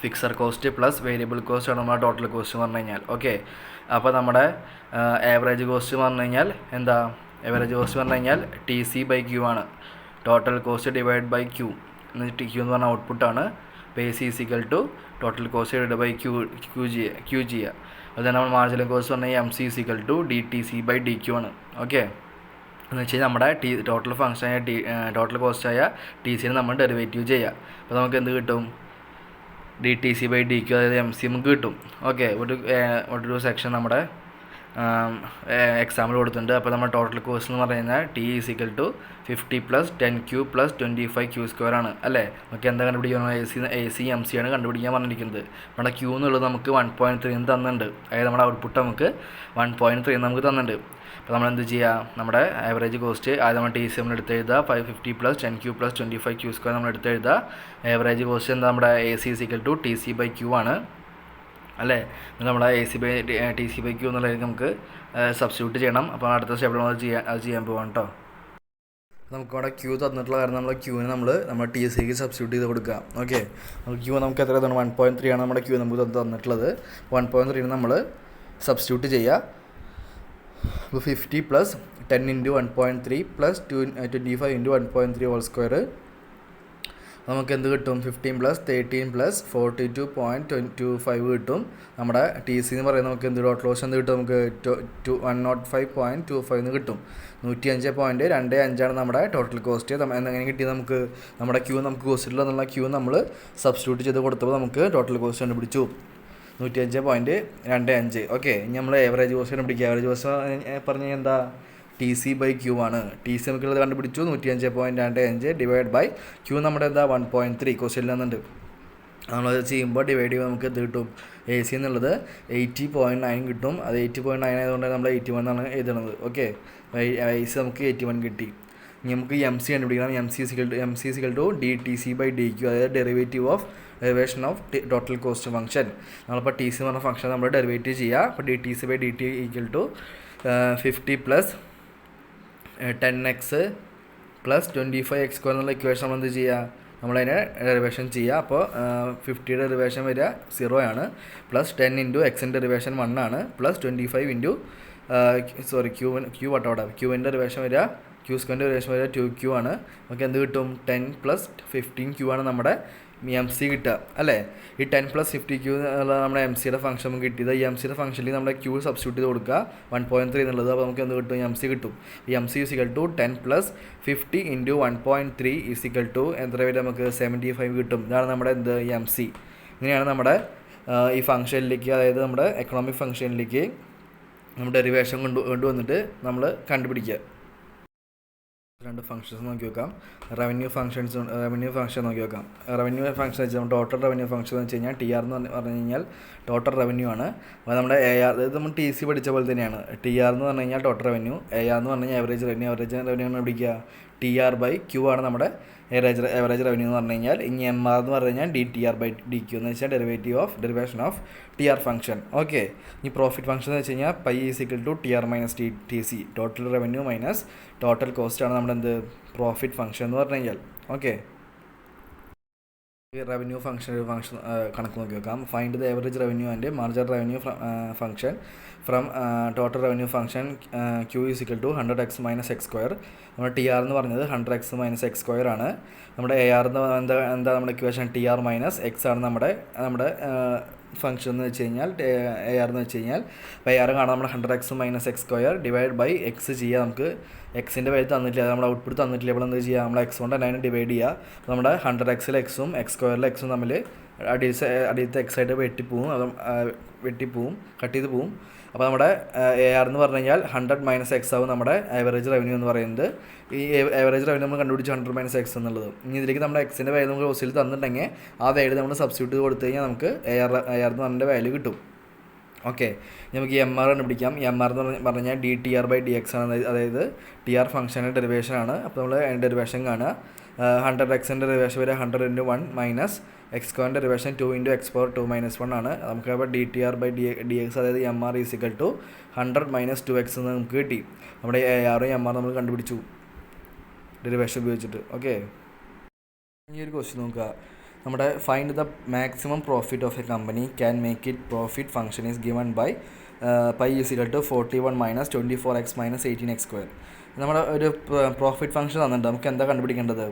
fixed cost plus variable cost ആണ് നമ്മുടെ ടോട്ടൽ കോസ്റ്റ് എന്ന് പറഞ്ഞു കഴിഞ്ഞാൽ. ഓക്കെ, അപ്പോൾ നമ്മുടെ ആവറേജ് കോസ്റ്റ് എന്ന് പറഞ്ഞു കഴിഞ്ഞാൽ എന്താ, ആവറേജ് കോസ്റ്റ് പറഞ്ഞു കഴിഞ്ഞാൽ TC/Q ആണ്. Total cost divide by Q എന്ന് Q എന്ന് പറഞ്ഞാൽ ഔട്ട്പുട്ടാണ്. AC is equal to total cost divide by Q ചെയ്യുക. അതുതന്നെ നമ്മൾ മാർജിനൽ കോസ്റ്റ് പറഞ്ഞാൽ MC ഈസിക്കൽ ടു DTC/DQ ആണ്. ഓക്കെ, എന്ന് വെച്ച് കഴിഞ്ഞാൽ നമ്മുടെ ടോട്ടൽ ഫംഗ്ഷനായ ടോട്ടൽ കോസ്റ്റായ TCനെ നമ്മൾ ഡെറിവേറ്റീവ് ചെയ്യുക. അപ്പോൾ നമുക്ക് എന്ത് കിട്ടും, DTC/DQ, അതായത് MC നമുക്ക് കിട്ടും. ഓക്കെ, ഒരു സെക്ഷൻ നമ്മുടെ എക്സാമ്പിൾ കൊടുത്തിട്ടുണ്ട്. അപ്പോൾ നമ്മുടെ ടോട്ടൽ കോസ്റ്റ് എന്ന് പറഞ്ഞു കഴിഞ്ഞാൽ T is equal to 50 + 10Q + 25Q² ആണ് അല്ലേ. നമുക്ക് എന്താ കണ്ടുപിടിക്കാൻ, AC MC ആണ് കണ്ടുപിടിക്കാൻ പറഞ്ഞിരിക്കുന്നത്. നമ്മുടെ Q എന്നുള്ളത് നമുക്ക് 1.3 തന്നിട്ടുണ്ട്. അതായത് നമ്മുടെ ഔട്ട്പുട്ട് നമുക്ക് 1.3 നമുക്ക് തന്നിട്ടുണ്ട്. അപ്പോൾ നമ്മൾ എന്ത് ചെയ്യുക, നമ്മുടെ ആവറേജ് കോസ്റ്റ് ആദ്യം നമ്മൾ TC നമ്മൾ എടുത്ത് എഴുതുക, 50 + 10Q + 25Q² നമ്മൾ എടുത്ത് എഴുതുക. ആവറേജ് കോസ്റ്റ് എന്താ, നമ്മുടെ AC ഈസിക്കൽ ടു TC/Q ആണ് അല്ലേ. നമ്മുടെ TC/Q എന്നുള്ളത് നമുക്ക് സബ്സ്റ്റിറ്റ്യൂട്ട് ചെയ്യണം. അപ്പോൾ അടുത്ത സ്റ്റെപ്പിൽ നമ്മൾ ചെയ്യാൻ പോകാം കേട്ടോ. നമുക്കവിടെ Q തന്നിട്ടുള്ള കാരണം നമ്മൾ Qനെ നമ്മുടെ TCക്ക് സബ്സ്റ്റിറ്റ്യൂട്ട് ചെയ്ത് കൊടുക്കുക. ഓക്കെ, Q നമുക്ക് എത്ര തന്നു, 1.3 ആണ് നമ്മുടെ Q നമുക്ക് തന്നിട്ടുള്ളത്. 1.3 നമ്മൾ സബ്സ്റ്റിറ്റ്യൂട്ട് ചെയ്യുക. അപ്പോൾ 50 + 10 × 1.3 + 25 × 1.3 ഹോൾ സ്ക്വയർ നമുക്ക് എന്ത് കിട്ടും, 15 + 13 + 42.25 കിട്ടും. നമ്മുടെ TC എന്ന് പറയുന്നത് നമുക്ക് എന്ത് ടോട്ടൽ കോസ്റ്റ് എന്ത് കിട്ടും, നമുക്ക് 105.25 എന്ന് കിട്ടും. 105.25 ആണ് നമ്മുടെ ടോട്ടൽ കോസ്റ്റ്. എങ്ങനെ കിട്ടിയത്, നമുക്ക് നമ്മുടെ Q നമുക്ക് കോസ്റ്റിലുള്ള എന്നുള്ള Q നമ്മൾ സബ്സ്റ്റിറ്റ്യൂട്ട് ചെയ്ത് കൊടുത്തപ്പോൾ നമുക്ക് ടോട്ടൽ കോസ്റ്റ് കണ്ടുപിടിച്ചു 105.25. ഓക്കെ, ഇനി നമ്മൾ ആവറേജ് കോസ്റ്റ് കണ്ടുപിടിക്കുക. ആവറേജ് കോസ്റ്റ് പറഞ്ഞാൽ എന്താ, TC/Q ആണ്. TC നമുക്കുള്ളത് കണ്ടുപിടിച്ചു 105.25 ഡിവൈഡ് ബൈ Q നമ്മുടെ എന്താ 1.3 കോസ്റ്റിൽ നിന്നുണ്ട്. നമ്മളത് ചെയ്യുമ്പോൾ ഡിവൈഡ് ചെയ്യുമ്പോൾ നമുക്ക് എന്ത് കിട്ടും, AC എന്നുള്ളത് 80.9 കിട്ടും. അത് 80.9 ആയതുകൊണ്ട് നമ്മൾ 81 എന്നാണ് എഴുതുന്നത്. ഓക്കെ, AC നമുക്ക് 81 കിട്ടി. ഇനി നമുക്ക് MC കണ്ടുപിടിക്കണം. MC ഈസിക്കൽ ടു DTC/DQ, അതായത് derivation of total cost function. നമ്മളിപ്പോൾ TC എന്ന് പറഞ്ഞ ഫംഗ്ഷൻ നമ്മൾ ഡെറിവേറ്റീവ് ചെയ്യുക. അപ്പോൾ DTC/DT equal to 50 + 10x + 25x² എന്നുള്ള ഇക്വേഷൻ നമ്മൾ എന്ത് ചെയ്യുക, നമ്മളതിനെ ഡെറിവേഷൻ ചെയ്യുക. അപ്പോൾ 50യുടെ ഡെറിവേഷൻ വരിക 0 ആണ്, പ്ലസ് 10 × x ഡെറിവേഷൻ 1 ആണ്, പ്ലസ് 25 Qൻ്റെ ഡെറിവേഷൻ വരിക Q² ഡെറിവേഷൻ വരിക 2Q ആണ്. നമുക്ക് എന്ത് കിട്ടും, 10 + 15Q ആണ് നമ്മുടെ MC കിട്ടുക അല്ലേ. ഈ 10 + 50Q എന്നുള്ള നമ്മുടെ MCയുടെ ഫംഗ്ഷൻ നമുക്ക് കിട്ടിയത്. ഈ MCയുടെ ഫംഗ്ഷനിൽ നമ്മുടെ Q സബ്സ്റ്റിറ്റ്യൂട്ട് ചെയ്ത് കൊടുക്കുക 1.3 എന്നുള്ളത്. അപ്പോൾ നമുക്ക് എന്ത് കിട്ടും, MC കിട്ടും. ഈ MC is equal to 10 + 50 × 1.3 is equal to എത്ര വരെ നമുക്ക് 75 കിട്ടും. ഇതാണ് നമ്മുടെ എന്ത് MC. ഇങ്ങനെയാണ് നമ്മുടെ ഈ ഫംഗ്ഷനിലേക്ക്, അതായത് നമ്മുടെ എക്കണോമിക് ഫംഗ്ഷനിലേക്ക് നമ്മുടെ ഡെറിവേഷൻ കൊണ്ടുവന്നിട്ട് നമ്മൾ കണ്ടുപിടിക്കുക. രണ്ട് ഫംഗ്ഷൻസ് നോക്കി നോക്കാം. റവന്യൂ ഫംഗ്ഷൻ നോക്കി നോക്കാം. റവന്യൂ ഫംഗ്ഷൻ വെച്ചാൽ ടോട്ടൽ റവന്യൂ ഫംഗ്ഷൻ എന്ന് വെച്ച് കഴിഞ്ഞാൽ TR എന്ന് പറഞ്ഞു കഴിഞ്ഞാൽ ടോട്ടൽ റവന്യൂ ആണ്. അപ്പോൾ നമ്മുടെ AR, അതായത് നമ്മൾ TC പഠിച്ച പോലെ തന്നെയാണ്. TR എന്ന് പറഞ്ഞു കഴിഞ്ഞാൽ ടോട്ടൽ റവന്യൂ, AR എന്ന് പറഞ്ഞു കഴിഞ്ഞാൽ ആവറേജ് റവന്യൂ ആണ് പിടിക്കുക. ടി ആർ ബൈ ക്യൂ ആണ് നമ്മുടെ എവറേജ് റവന്യൂ എന്ന് പറഞ്ഞു കഴിഞ്ഞാൽ. ഇനി എം ആർ എന്ന് പറഞ്ഞു കഴിഞ്ഞാൽ d T R by d Q എന്ന് വെച്ചാൽ derivation of T R function. Okay, ഈ പ്രോഫിറ്റ് ഫംഗ്ഷൻ എന്ന് വെച്ച് കഴിഞ്ഞാൽ pi is equal to T R minus T C, total revenue minus total cost ആണ് നമ്മുടെ എന്ത് പ്രോഫിറ്റ് ഫംഗ്ഷൻ എന്ന് പറഞ്ഞു കഴിഞ്ഞാൽ. ഓക്കെ, റവന്യൂ ഫംഗ്ഷൻ കണക്ക് നോക്കി നോക്കാം. Find the average revenue and marginal revenue function from total revenue function Q is equal to 100x minus x square. നമ്മുടെ ടി ആർ എന്ന് പറഞ്ഞത് 100x മൈനസ് എക്സ് സ്ക്വയർ ആണ്. നമ്മുടെ എ ആർ എന്ന് എന്താ നമ്മുടെ equation T R minus x ആണ് നമ്മുടെ ഫംഗ്ഷൻ എന്ന് വെച്ച് കഴിഞ്ഞാൽ എ ആർ എന്ന് വെച്ച് കഴിഞ്ഞാൽ. അപ്പോൾ എ ആർ കാണാൻ നമ്മൾ 100x minus x square divide by x ചെയ്യുക. നമുക്ക് എക്സിൻ്റെ വാല്യൂ തന്നിട്ടില്ല, നമ്മുടെ ഔട്ട്പുട്ട് തന്നിട്ടില്ല. അപ്പോൾ എന്ത് ചെയ്യുക, നമ്മൾ എക്സ് കൊണ്ട് തന്നെ ഡിവൈഡ് ചെയ്യുക. അപ്പോൾ നമ്മുടെ 100xൽ എക്സും എക്സ് സ്ക്വയറിൽ എക്സും തമ്മിൽ അടിയത്തെ എക്സ് ആയിട്ട് കട്ട് ചെയ്ത് പോവും. അപ്പോൾ നമ്മുടെ എ ആർ എന്ന് പറഞ്ഞു കഴിഞ്ഞാൽ 100 മൈനസ് എക്സ് ആവും നമ്മുടെ ആവറേജ് റവന്യൂ എന്ന് പറയുന്നത്. ഈ ആവറേജ് റവന്യൂ നമ്മൾ കണ്ടുപിടിച്ച് 100 മൈനസ് എക്സ് എന്നുള്ളത്. ഇനി ഇതിലേക്ക് നമ്മുടെ എക്സിൻ്റെ വാല്യൂ നമുക്ക് ക്വസ്റ്റിൽ തന്നിട്ടുണ്ടെങ്കിൽ ആ വാല്യൂ നമ്മൾ സബ്സ്റ്റിറ്റ്യൂട്ട് ചെയ്ത് കൊടുത്തു കഴിഞ്ഞാൽ നമുക്ക് എ ആർ എന്ന് പറഞ്ഞ വാല്യൂ കിട്ടും. ഓക്കെ, നമുക്ക് ഈ എം ആർ കണ്ടുപിടിക്കാം. എം ആർ എന്ന് പറഞ്ഞു കഴിഞ്ഞാൽ d T R by D x ആണ്, അതായത് ടി ആർ ഫംഗ്ഷൻ്റെ ഡെറിവേഷൻ ആണ്. അപ്പോൾ നമ്മൾ ഡെറിവേഷൻ കാണുക. 100xൻ്റെ ഡെറിവേഷൻ വരെ 100 × 1 മൈനസ് എക്സ് സ്ക്വയറിൻ്റെ ഡെറിവേഷൻ 2 × x പവർ 2 - 1 ആണ്. നമുക്ക് അപ്പോൾ d T R by D x, അതായത് M R is equal to 100 minus 2x എന്ന് നമുക്ക് കിട്ടി. നമ്മുടെ എ ആറും എം ആർ നമ്മൾ കണ്ടുപിടിച്ചു ഡെറിവേഷൻ ഉപയോഗിച്ചിട്ട്. ഓക്കെ, ഈ ഒരു ക്വസ്റ്റ്യൻ നോക്കുക. നമ്മുടെ find the maximum profit of a company can make it profit function is given by pi is equal to 41 minus 24x minus 18x square. നമ്മുടെ ഒരു പ്രോഫിറ്റ് ഫംഗ്ഷൻ തന്നിട്ടുണ്ട്. നമുക്ക് എന്താ കണ്ടുപിടിക്കേണ്ടത്?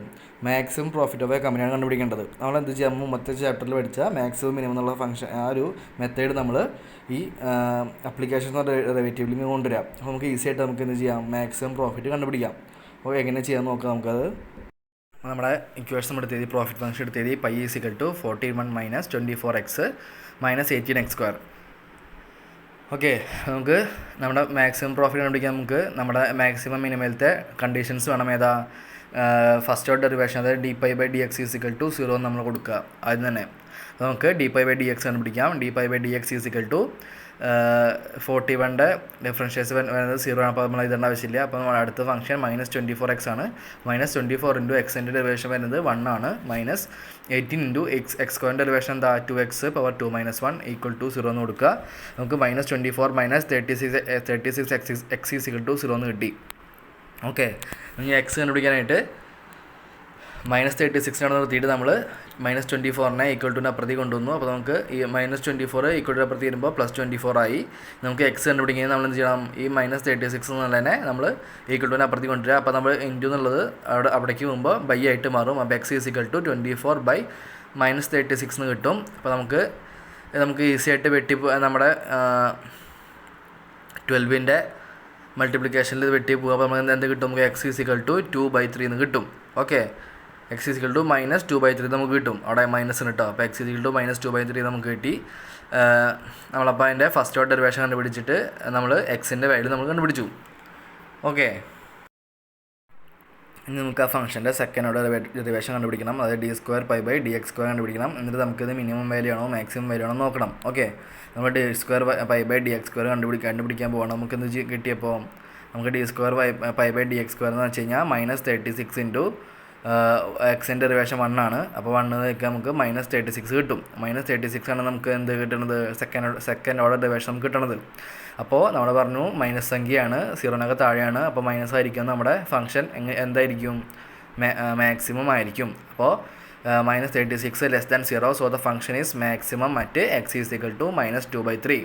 മാക്സിമം പ്രോഫിറ്റ് ഓഫ് എ കമ്പനിയാണ് കണ്ടുപിടിക്കേണ്ടത്. നമ്മൾ എന്ത് ചെയ്യാം, മുമ്പത്തെ ചാപ്റ്ററിൽ പഠിച്ച മാക്സിമം മിനിമം എന്നുള്ള ഫംഗ്ഷൻ, ആ ഒരു മെത്തേഡ് നമ്മൾ ഈ അപ്ലിക്കേഷൻ ഡെറിവേറ്റീവിൽ കൊണ്ടുവരാം. അപ്പോൾ നമുക്ക് ഈസി ആയിട്ട് നമുക്ക് എന്ത് ചെയ്യാം, മാക്സിമം പ്രോഫിറ്റ് കണ്ടുപിടിക്കാം. അപ്പോൾ എങ്ങനെ ചെയ്യാൻ നോക്കാം നമുക്കത്. നമ്മുടെ ഇക്വേഷൻ നമ്മൾ എടുത്തത് പ്രോഫിറ്റ് ഫംഗ്ഷൻ എടുത്തത് pi is equal to 41 minus 24x minus 18x square. Okay, നമുക്ക് നമ്മുടെ മാക്സിമം പ്രോഫിറ്റ് കണ്ടുപിടിക്കാൻ നമുക്ക് നമ്മുടെ മാക്സിമം മിനിമത്തെ കണ്ടീഷൻസ് വേണം. ഏതാ? ഫസ്റ്റ് ഓർഡർ ഡെറിവേഷൻ, അതായത് D pi by D X is equal to 0 നമ്മൾ കൊടുക്കുക ആദ്യം തന്നെ. അപ്പോൾ നമുക്ക് D pi by D X കണ്ടുപിടിക്കാം. D pi by D X is equal to 41ൻ്റെ ഡിഫറൻഷ്യേഷൻ വരുന്നത് 0 ആണ്. അപ്പോൾ നമ്മൾ ഇതേണ്ട ആവശ്യമില്ല. അപ്പോൾ നമ്മുടെ അടുത്ത ഫംഗ്ഷൻ മൈനസ് 24x ആണ്. മൈനസ് 24 × എക്സിൻ്റെ ഡെറിവേഷൻ വരുന്നത് 1 ആണ്. മൈനസ് 18 × എക്സ് സ്ക്വയറിൻ്റെ ഡെറിവേഷൻ എന്താ, 2x പവർ 2 - 1 ഈക്വൽ ടു 0 എന്ന് കൊടുക്കുക. നമുക്ക് minus 24 minus 36 x is equal to 0 എന്ന് കിട്ടി. ഓക്കെ, ഇനി എക്സ് കണ്ടുപിടിക്കാനായിട്ട് മൈനസ് 36 നിർത്തിയിട്ട് നമ്മൾ മൈനസ് 24നെ ഈക്വൽ ടു അപ്പുറത്തേക്ക് കൊണ്ടുവന്നു. അപ്പോൾ നമുക്ക് ഈ മൈനസ് 24 ഈക്വൽ ടു അപ്പുറത്തേക്ക് വരുമ്പോൾ പ്ലസ് 24 ആയി. നമുക്ക് എക്സ് കണ്ടുപിടിക്കുന്നത് നമ്മൾ എന്ത് ചെയ്യണം, ഈ മൈനസ് 36 എന്നുള്ളതിനെ നമ്മൾ ഈക്വൽ ടു അപ്പുറത്തേക്ക് കൊണ്ടുവരിക. അപ്പോൾ നമ്മൾ ഇൻറ്റു എന്നുള്ളത് അവിടേക്ക് പോകുമ്പോൾ ബൈ ആയിട്ട് മാറും. അപ്പോൾ x is equal to 24 by minus 36 എന്ന് കിട്ടും. അപ്പോൾ നമുക്ക് ഈസി ആയിട്ട് നമ്മുടെ 12ൻ്റെ മൾട്ടിപ്ലിക്കേഷനിൽ ഇത് വെട്ടി പോകുക. അപ്പോൾ നമുക്ക് എന്ത് കിട്ടും, നമുക്ക് എക്സ് ഈസ് ഈക്വൽ ടു 2/3 എന്ന് കിട്ടും. Okay, x is equal to minus 2/3 നമുക്ക് കിട്ടും. അവിടെ മൈനസ് കിട്ടും. അപ്പോൾ x is equal to minus 2/3 നമുക്ക് കിട്ടി. നമ്മളപ്പോൾ അതിൻ്റെ ഫസ്റ്റ് ഓർഡർ ഡെറിവേഷൻ കണ്ടുപിടിച്ചിട്ട് നമ്മൾ എക്സിൻ്റെ വാല്യൂ നമ്മൾ കണ്ടുപിടിച്ചു. ഓക്കെ, ഇനി നമുക്ക് ആ ഫംഗ്ഷൻ്റെ സെക്കൻഡ് ഓർഡർ ഡെറിവേഷൻ കണ്ടുപിടിക്കണം. അതായത് d square pi by D x square കണ്ടുപിടിക്കണം. എന്നിട്ട് നമുക്കിത് മിനിമം വാല്യൂ ആണോ മാക്സിമം വാല്യൂ ആണോ നോക്കണം. ഓക്കെ, നമ്മൾ d square pi by D x square കണ്ടുപിടിക്കാൻ പോകണം. നമുക്ക് എന്ത് കിട്ടിയപ്പോൾ നമുക്ക് d square pi by D x square എന്ന് വെച്ച് കഴിഞ്ഞാൽ മൈനസ് 36 ഇൻറ്റു എക്സിൻ്റെ ഡെറിവേഷൻ 1 ആണ്. അപ്പോൾ 1 വെക്കാൻ നമുക്ക് മൈനസ് 36 കിട്ടും. മൈനസ് 36 ആണ് നമുക്ക് എന്ത് കിട്ടുന്നത്, സെക്കൻഡ് ഓർഡർ ഡെറിവേഷൻ നമുക്ക് കിട്ടണത്. അപ്പോൾ നമ്മൾ പറഞ്ഞു മൈനസ് സംഖ്യയാണ്, 0 താഴെയാണ്. അപ്പോൾ മൈനസ് ആയിരിക്കും നമ്മുടെ ഫംഗ്ഷൻ എന്തായിരിക്കും, മാക്സിമം ആയിരിക്കും. അപ്പോൾ minus 36 less than 0, so the function is maximum at x is equal to minus 2/3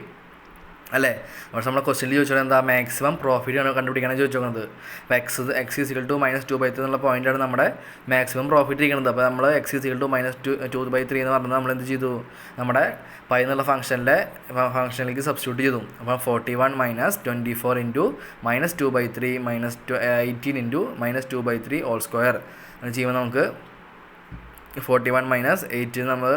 അല്ലേ. പക്ഷേ നമ്മുടെ ക്വസ്റ്റ്യനിൽ ചോദിച്ചാൽ എന്താ, മാക്സിമം പ്രോഫിറ്റ് ആണ് കണ്ടുപിടിക്കാനാണ് ചോദിച്ചോക്കുന്നത്. അപ്പോൾ x is equal to minus 2/3 എന്നുള്ള പോയിൻ്റാണ് നമ്മുടെ മാക്സിമം പ്രോഫിറ്റ് ഇരിക്കുന്നത്. അപ്പോൾ നമ്മൾ x is equal to minus 2/3 എന്ന് പറഞ്ഞാൽ നമ്മൾ എന്ത് ചെയ്തു, നമ്മുടെ പൈ എന്നുള്ള ഫംഗ്ഷനിലേക്ക് സബ്സ്റ്റിറ്റ്യൂട്ട് ചെയ്തു. അപ്പോൾ 41 minus 24 into minus 2/3 minus 18 into minus 2/3 whole square അങ്ങനെ ചെയ്യുമ്പോൾ നമുക്ക് 41 മൈനസ് 8 നമ്മൾ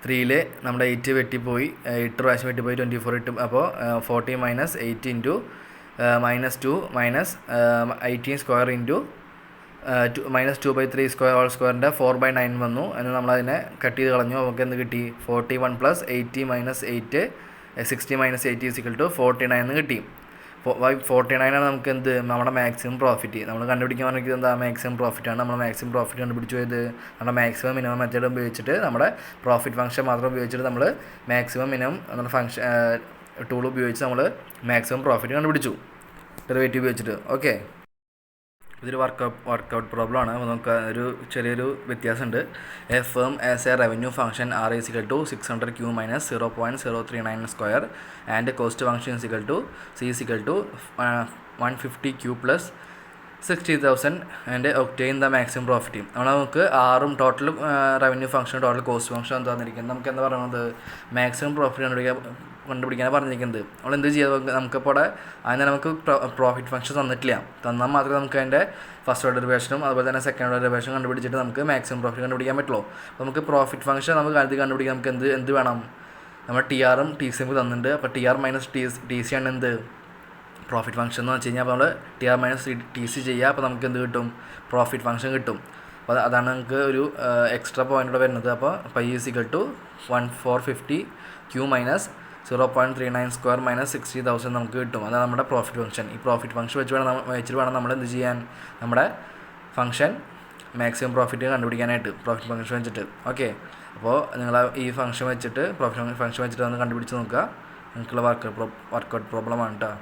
3ൽ നമ്മുടെ 8 വെട്ടിപ്പോയി, 8 പ്രാവശ്യം വെട്ടിപ്പോയി 24 കിട്ടും. അപ്പോൾ 40 minus 8 into minus 2 minus 18 square into minus 2/3 square whole സ്ക്വയറിൻ്റെ 4/9 വന്നു. എന്ന് നമ്മളതിനെ കട്ട് ചെയ്ത് കളഞ്ഞു. നമുക്ക് എന്ത് കിട്ടി, 41 plus 80 minus 8 60 minus 80 is equal to 49 എന്ന് കിട്ടി. 49 ആണ് നമുക്ക് എന്ത് നമ്മുടെ മാക്സിമം പ്രോഫിറ്റ് നമ്മൾ കണ്ടുപിടിക്കാൻ പറഞ്ഞിട്ട് എന്താ മാക്സിമം പ്രോഫിറ്റാണ്. നമ്മൾ മാക്സിമം പ്രോഫിറ്റ് കണ്ടുപിടിച്ചു പോയത് നമ്മുടെ മാക്സിമം മിനിമം മെത്തേഡ് ഉപയോഗിച്ചിട്ട് നമ്മുടെ പ്രോഫിറ്റ് ഫംഗ്ഷൻ മാത്രം ഉപയോഗിച്ചിട്ട് നമ്മൾ മാക്സിമം മിനിമം നമ്മുടെ ഫംഗ്ഷൻ ടൂൾ ഉപയോഗിച്ച് നമ്മൾ മാക്സിമം പ്രോഫിറ്റ് കണ്ടുപിടിച്ചു ഡെറിവേറ്റീവ് ഉപയോഗിച്ചിട്ട്. ഓക്കെ, ഇതൊരു വർക്കൗട്ട് പ്രോബ്ലമാണ്. അപ്പോൾ നമുക്ക് ഒരു ചെറിയൊരു വ്യത്യാസമുണ്ട്. A firm as a revenue function R is equal to 600 Q minus 0.039 square and cost function is equal to C is equal to 150 Q plus 60,000 and obtain the maximum profit. നമുക്ക് ആറും total revenue function total cost function എന്താ തന്നിരിക്കുന്നത്. നമുക്ക് എന്താ പറയുന്നത് maximum profit കണ്ടുപിടിക്കാനാണ് പറഞ്ഞിരിക്കുന്നത്. നമ്മൾ എന്ത് ചെയ്യുക, നമുക്കിപ്പോൾ അതിന് നമുക്ക് പ്രോഫിറ്റ് ഫംഗ്ഷൻ തന്നിട്ടില്ല. തന്നാൽ മാത്രമേ നമുക്ക് അതിൻ്റെ ഫസ്റ്റ് ഓർഡർ ഡെറിവേഷനും അതുപോലെ തന്നെ സെക്കൻഡ് ഓർഡർ ഡെറിവേഷൻ കണ്ടുപിടിച്ചിട്ട് നമുക്ക് മാക്സിമം പ്രോഫിറ്റ് കണ്ടുപിടിക്കാൻ പറ്റുള്ളൂ. അപ്പോൾ നമുക്ക് പ്രോഫിറ്റ് ഫംഗ്ഷൻ നമുക്ക് ആദ്യം കണ്ടുപിടിക്കാൻ നമുക്ക് എന്ത് വേണം, നമ്മൾ TRഉം TCയും തന്നിട്ടുണ്ട്. അപ്പോൾ TR മൈനസ് TC ആണ് എന്ത് പ്രോഫിറ്റ് ഫംഗ്ഷൻ എന്ന് വെച്ച് കഴിഞ്ഞാൽ അപ്പോൾ നമ്മൾ TR മൈനസ് TC ചെയ്യുക. അപ്പോൾ നമുക്ക് എന്ത് കിട്ടും, പ്രോഫിറ്റ് ഫംഗ്ഷൻ കിട്ടും. അപ്പോൾ അതാണ് നമുക്ക് ഒരു എക്സ്ട്രാ പോയിൻ്റ് വരുന്നത്. അപ്പോൾ pi is equal to 450 Q minus 0.39 square minus 60,000 നമുക്ക് കിട്ടും. അതാണ് നമ്മുടെ പ്രോഫിറ്റ് ഫംഗ്ഷൻ. ഈ പ്രോഫിറ്റ് ഫംഗ്ഷൻ വെച്ചിട്ട് വേണം നമ്മൾ എന്ത് ചെയ്യാൻ, നമ്മുടെ ഫംഗ്ഷൻ മാക്സിമം പ്രോഫിറ്റ് കണ്ടുപിടിക്കാനായിട്ട് പ്രോഫിറ്റ് ഫംഗ്ഷൻ വെച്ചിട്ട്. ഓക്കെ, അപ്പോൾ നിങ്ങൾ ഈ ഫംഗ്ഷൻ വെച്ചിട്ട് പ്രോഫിറ്റ് ഫംഗ്ഷൻ വെച്ചിട്ട് ഒന്ന് കണ്ടുപിടിച്ച് നോക്കുക. നിങ്ങൾക്കുള്ള വർക്കൗട്ട് പ്രോബ്ലമാണ് കേട്ടോ.